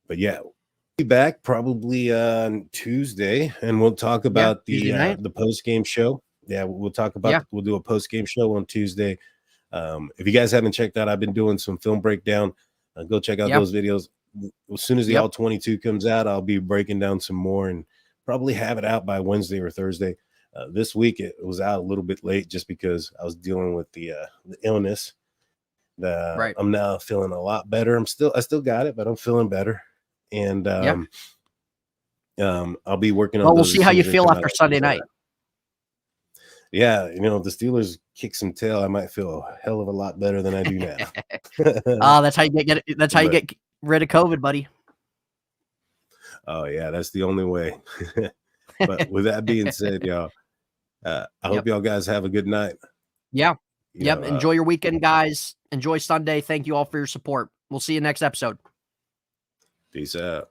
but yeah, we'll be back probably on Tuesday, and we'll talk about the post-game show. We'll talk about we'll do a post-game show on Tuesday. If you guys haven't checked out, I've been doing some film breakdown. Go check out those videos. As soon as the all 22 comes out, I'll be breaking down some more and probably have it out by Wednesday or Thursday. This week it was out a little bit late just because I was dealing with the illness. I'm now feeling a lot better. I still got it, but I'm feeling better. And I'll be working on. Well, we'll see how you feel after Sunday night. Yeah, if the Steelers kick some tail, I might feel a hell of a lot better than I do now. That's how you get. That's how you get rid of COVID, buddy. Oh yeah, that's the only way. But with that being said, y'all, I hope y'all guys have a good night. Yeah. Enjoy your weekend, guys. Enjoy Sunday. Thank you all for your support. We'll see you next episode. Peace out.